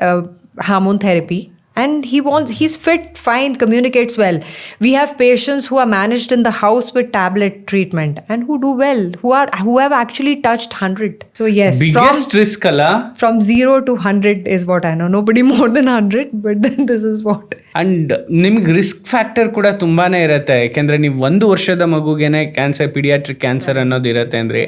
hormone therapy. And he's fit, fine, communicates well. We have patients who are managed in the house with tablet treatment and who do well, who have actually touched 100. So yes, biggest risk alla from 0 to 100 is what I know. Nobody more than 100, but then this is what. And ನಿಮ್ಗೆ risk factor ಕೂಡ ತುಂಬಾನೇ ಇರುತ್ತೆ, ಯಾಕೆಂದರೆ ನೀವು 1 ವರ್ಷದ ಮಗುಗೇನೆ cancer, paediatric cancer ಅನ್ನೋದು ಇರುತ್ತೆ ಅಂದರೆ.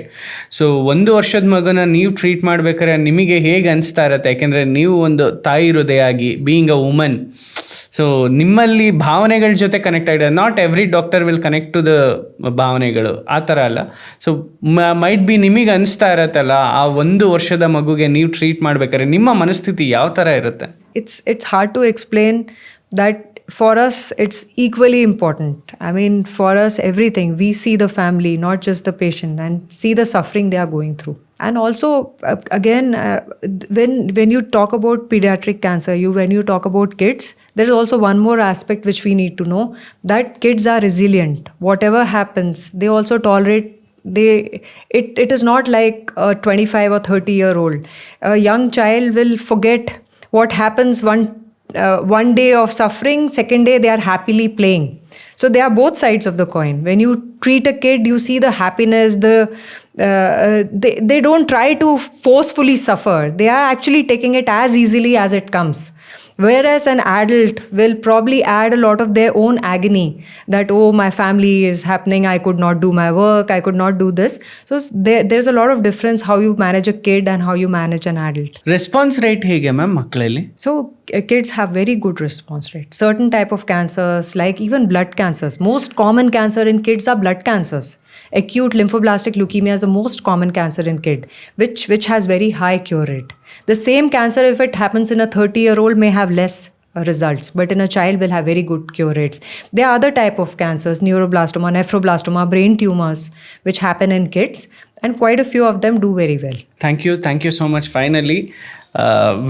ಸೊ 1 ವರ್ಷದ ಮಗುನ ನೀವು ಟ್ರೀಟ್ ಮಾಡ್ಬೇಕಾದ್ರೆ ನಿಮಗೆ ಹೇಗೆ ಅನಿಸ್ತಾ ಇರುತ್ತೆ, ಯಾಕೆಂದರೆ ನೀವು ಒಂದು ತಾಯಿ ಹೃದಯಾಗಿ ಬೀಯಿಂಗ್ ಅ ವುಮನ್, ಸೊ ನಿಮ್ಮಲ್ಲಿ ಭಾವನೆಗಳ ಜೊತೆ ಕನೆಕ್ಟ್ ಆಗಿದೆ. Not every doctor will connect to the ಭಾವನೆಗಳು, ಆ ಥರ ಅಲ್ಲ. ಸೊ ಮೈಟ್ ಬಿ ನಿಮಗೆ ಅನಿಸ್ತಾ ಇರತ್ತಲ್ಲ, ಆ 1 ವರ್ಷದ ಮಗುಗೆ ನೀವು ಟ್ರೀಟ್ ಮಾಡ್ಬೇಕಾದ್ರೆ ನಿಮ್ಮ ಮನಸ್ಥಿತಿ ಯಾವ ಥರ ಇರುತ್ತೆ? It's hard to explain that. For us, it's equally important. I mean, for us, everything. We see the family, not just the patient, and see the suffering they are going through. And also, when you talk about pediatric cancer, when you talk about kids, there is also one more aspect which we need to know, that kids are resilient. Whatever happens, they also tolerate. It is not like a 25 or 30-year-old. A young child will forget what happens one day of suffering, second day they are happily playing. So they are both sides of the coin. When you treat a kid, you see the happiness, they don't try to forcefully suffer. They are actually taking it as easily as it comes. Whereas an adult will probably add a lot of their own agony, that, oh, my family is happening, I could not do my work, I could not do this. So there's a lot of difference how you manage a kid and how you manage an adult. Response rate hege ma'am ಮಕ್ಕಳಲ್ಲಿ? So kids have very good response rate. Certain type of cancers, like even blood cancers. Most common cancer in kids are blood cancers. Acute lymphoblastic leukemia is the most common cancer in kid, which has very high cure rate. The same cancer, if it happens in a 30-year-old, may have less results, but in a child will have very good cure rates. There are other type of cancers, neuroblastoma, nephroblastoma, brain tumors, which happen in kids, and quite a few of them do very well. Thank you so much. Finally,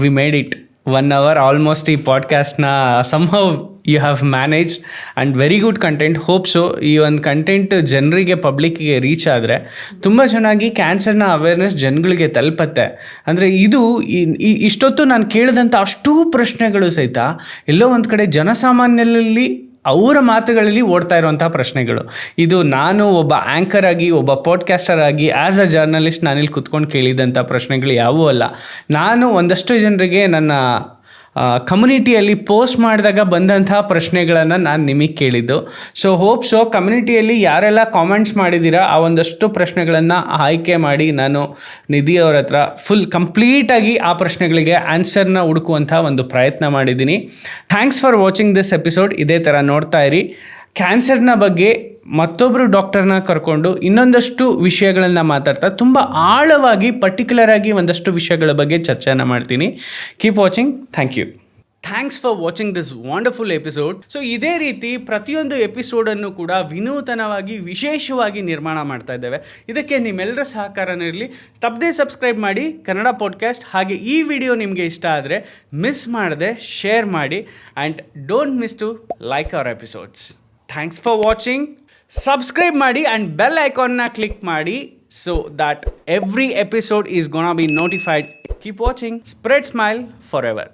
we made it. 1 hour almost ಈ ಪಾಡ್ಕಾಸ್ಟ್ನ somehow you have managed and very good content. Hope so ಈ ಒಂದು content ಜನರಿಗೆ, ಪಬ್ಲಿಕ್ಕಿಗೆ reach ಆದರೆ ತುಂಬ ಚೆನ್ನಾಗಿ ಕ್ಯಾನ್ಸರ್ನ awareness ಜನಗಳಿಗೆ ತಲುಪತ್ತೆ. ಅಂದರೆ ಇದು ಇಷ್ಟೊತ್ತು ನಾನು ಕೇಳಿದಂಥ ಅಷ್ಟೂ ಪ್ರಶ್ನೆಗಳು ಸಹಿತ ಎಲ್ಲೋ ಒಂದು ಕಡೆ ಜನಸಾಮಾನ್ಯರಲ್ಲಿ ಅವರ ಮಾತುಗಳಲ್ಲಿ ಓಡ್ತಾ ಇರುವಂಥ ಪ್ರಶ್ನೆಗಳು. ಇದು ನಾನು ಒಬ್ಬ ಆ್ಯಂಕರ್ ಆಗಿ, ಒಬ್ಬ ಪಾಡ್ಕಾಸ್ಟರ್ ಆಗಿ, ಆ್ಯಸ್ ಅ ಜರ್ನಲಿಸ್ಟ್ ನಾನಿಲ್ಲಿ ಕುತ್ಕೊಂಡು ಕೇಳಿದಂಥ ಪ್ರಶ್ನೆಗಳು ಯಾವುವೂ ಅಲ್ಲ. ನಾನು ಒಂದಷ್ಟು ಜನರಿಗೆ ನನ್ನ ಕಮ್ಯುನಿಟಿಯಲ್ಲಿ ಪೋಸ್ಟ್ ಮಾಡಿದಾಗ ಬಂದಂಥ ಪ್ರಶ್ನೆಗಳನ್ನು ನಾನು ನಿಮಗೆ ಕೇಳಿದ್ದು. ಹೋಪ್ ಸೊ ಕಮ್ಯುನಿಟಿಯಲ್ಲಿ ಯಾರೆಲ್ಲ ಕಾಮೆಂಟ್ಸ್ ಮಾಡಿದ್ದೀರಾ ಆ ಒಂದಷ್ಟು ಪ್ರಶ್ನೆಗಳನ್ನು ಆಯ್ಕೆ ಮಾಡಿ ನಾನು ನಿಧಿ ಅವ್ರ ಹತ್ರ ಕಂಪ್ಲೀಟಾಗಿ ಆ ಪ್ರಶ್ನೆಗಳಿಗೆ ಆನ್ಸರ್ನ ಹುಡುಕುವಂಥ ಒಂದು ಪ್ರಯತ್ನ ಮಾಡಿದ್ದೀನಿ. Thanks for watching this episode. ಇದೇ ಥರ ನೋಡ್ತಾ ಇರಿ. ಕ್ಯಾನ್ಸರ್ನ ಬಗ್ಗೆ ಮತ್ತೊಬ್ಬರು ಡಾಕ್ಟರ್ನ ಕರ್ಕೊಂಡು ಇನ್ನೊಂದಷ್ಟು ವಿಷಯಗಳನ್ನ ಮಾತಾಡ್ತಾ ತುಂಬ ಆಳವಾಗಿ, ಪರ್ಟಿಕ್ಯುಲರ್ ಆಗಿ ಒಂದಷ್ಟು ವಿಷಯಗಳ ಬಗ್ಗೆ ಚರ್ಚೆನ ಮಾಡ್ತೀನಿ. Keep watching. Thank you. Thanks for watching this wonderful episode. So ಇದೇ ರೀತಿ ಪ್ರತಿಯೊಂದು ಎಪಿಸೋಡನ್ನು ಕೂಡ ವಿನೂತನವಾಗಿ, ವಿಶೇಷವಾಗಿ ನಿರ್ಮಾಣ ಮಾಡ್ತಾ ಇದ್ದೇವೆ. ಇದಕ್ಕೆ ನಿಮ್ಮೆಲ್ಲರ ಸಹಕಾರನೂ ಇರಲಿ. ತಪ್ಪದೇ ಸಬ್ಸ್ಕ್ರೈಬ್ ಮಾಡಿ ಕನ್ನಡ ಪಾಡ್ಕಾಸ್ಟ್. ಹಾಗೆ ಈ ವಿಡಿಯೋ ನಿಮಗೆ ಇಷ್ಟ ಆದರೆ ಮಿಸ್ ಮಾಡದೆ ಶೇರ್ ಮಾಡಿ, and don't miss to like our episodes. Thanks for watching. Subscribe ಮಾಡಿ ಆ್ಯಂಡ್ ಬೆಲ್ ಐಕಾನ್ನ ಕ್ಲಿಕ್ ಮಾಡಿ so that every episode is gonna be notified. Keep watching. Spread smile forever.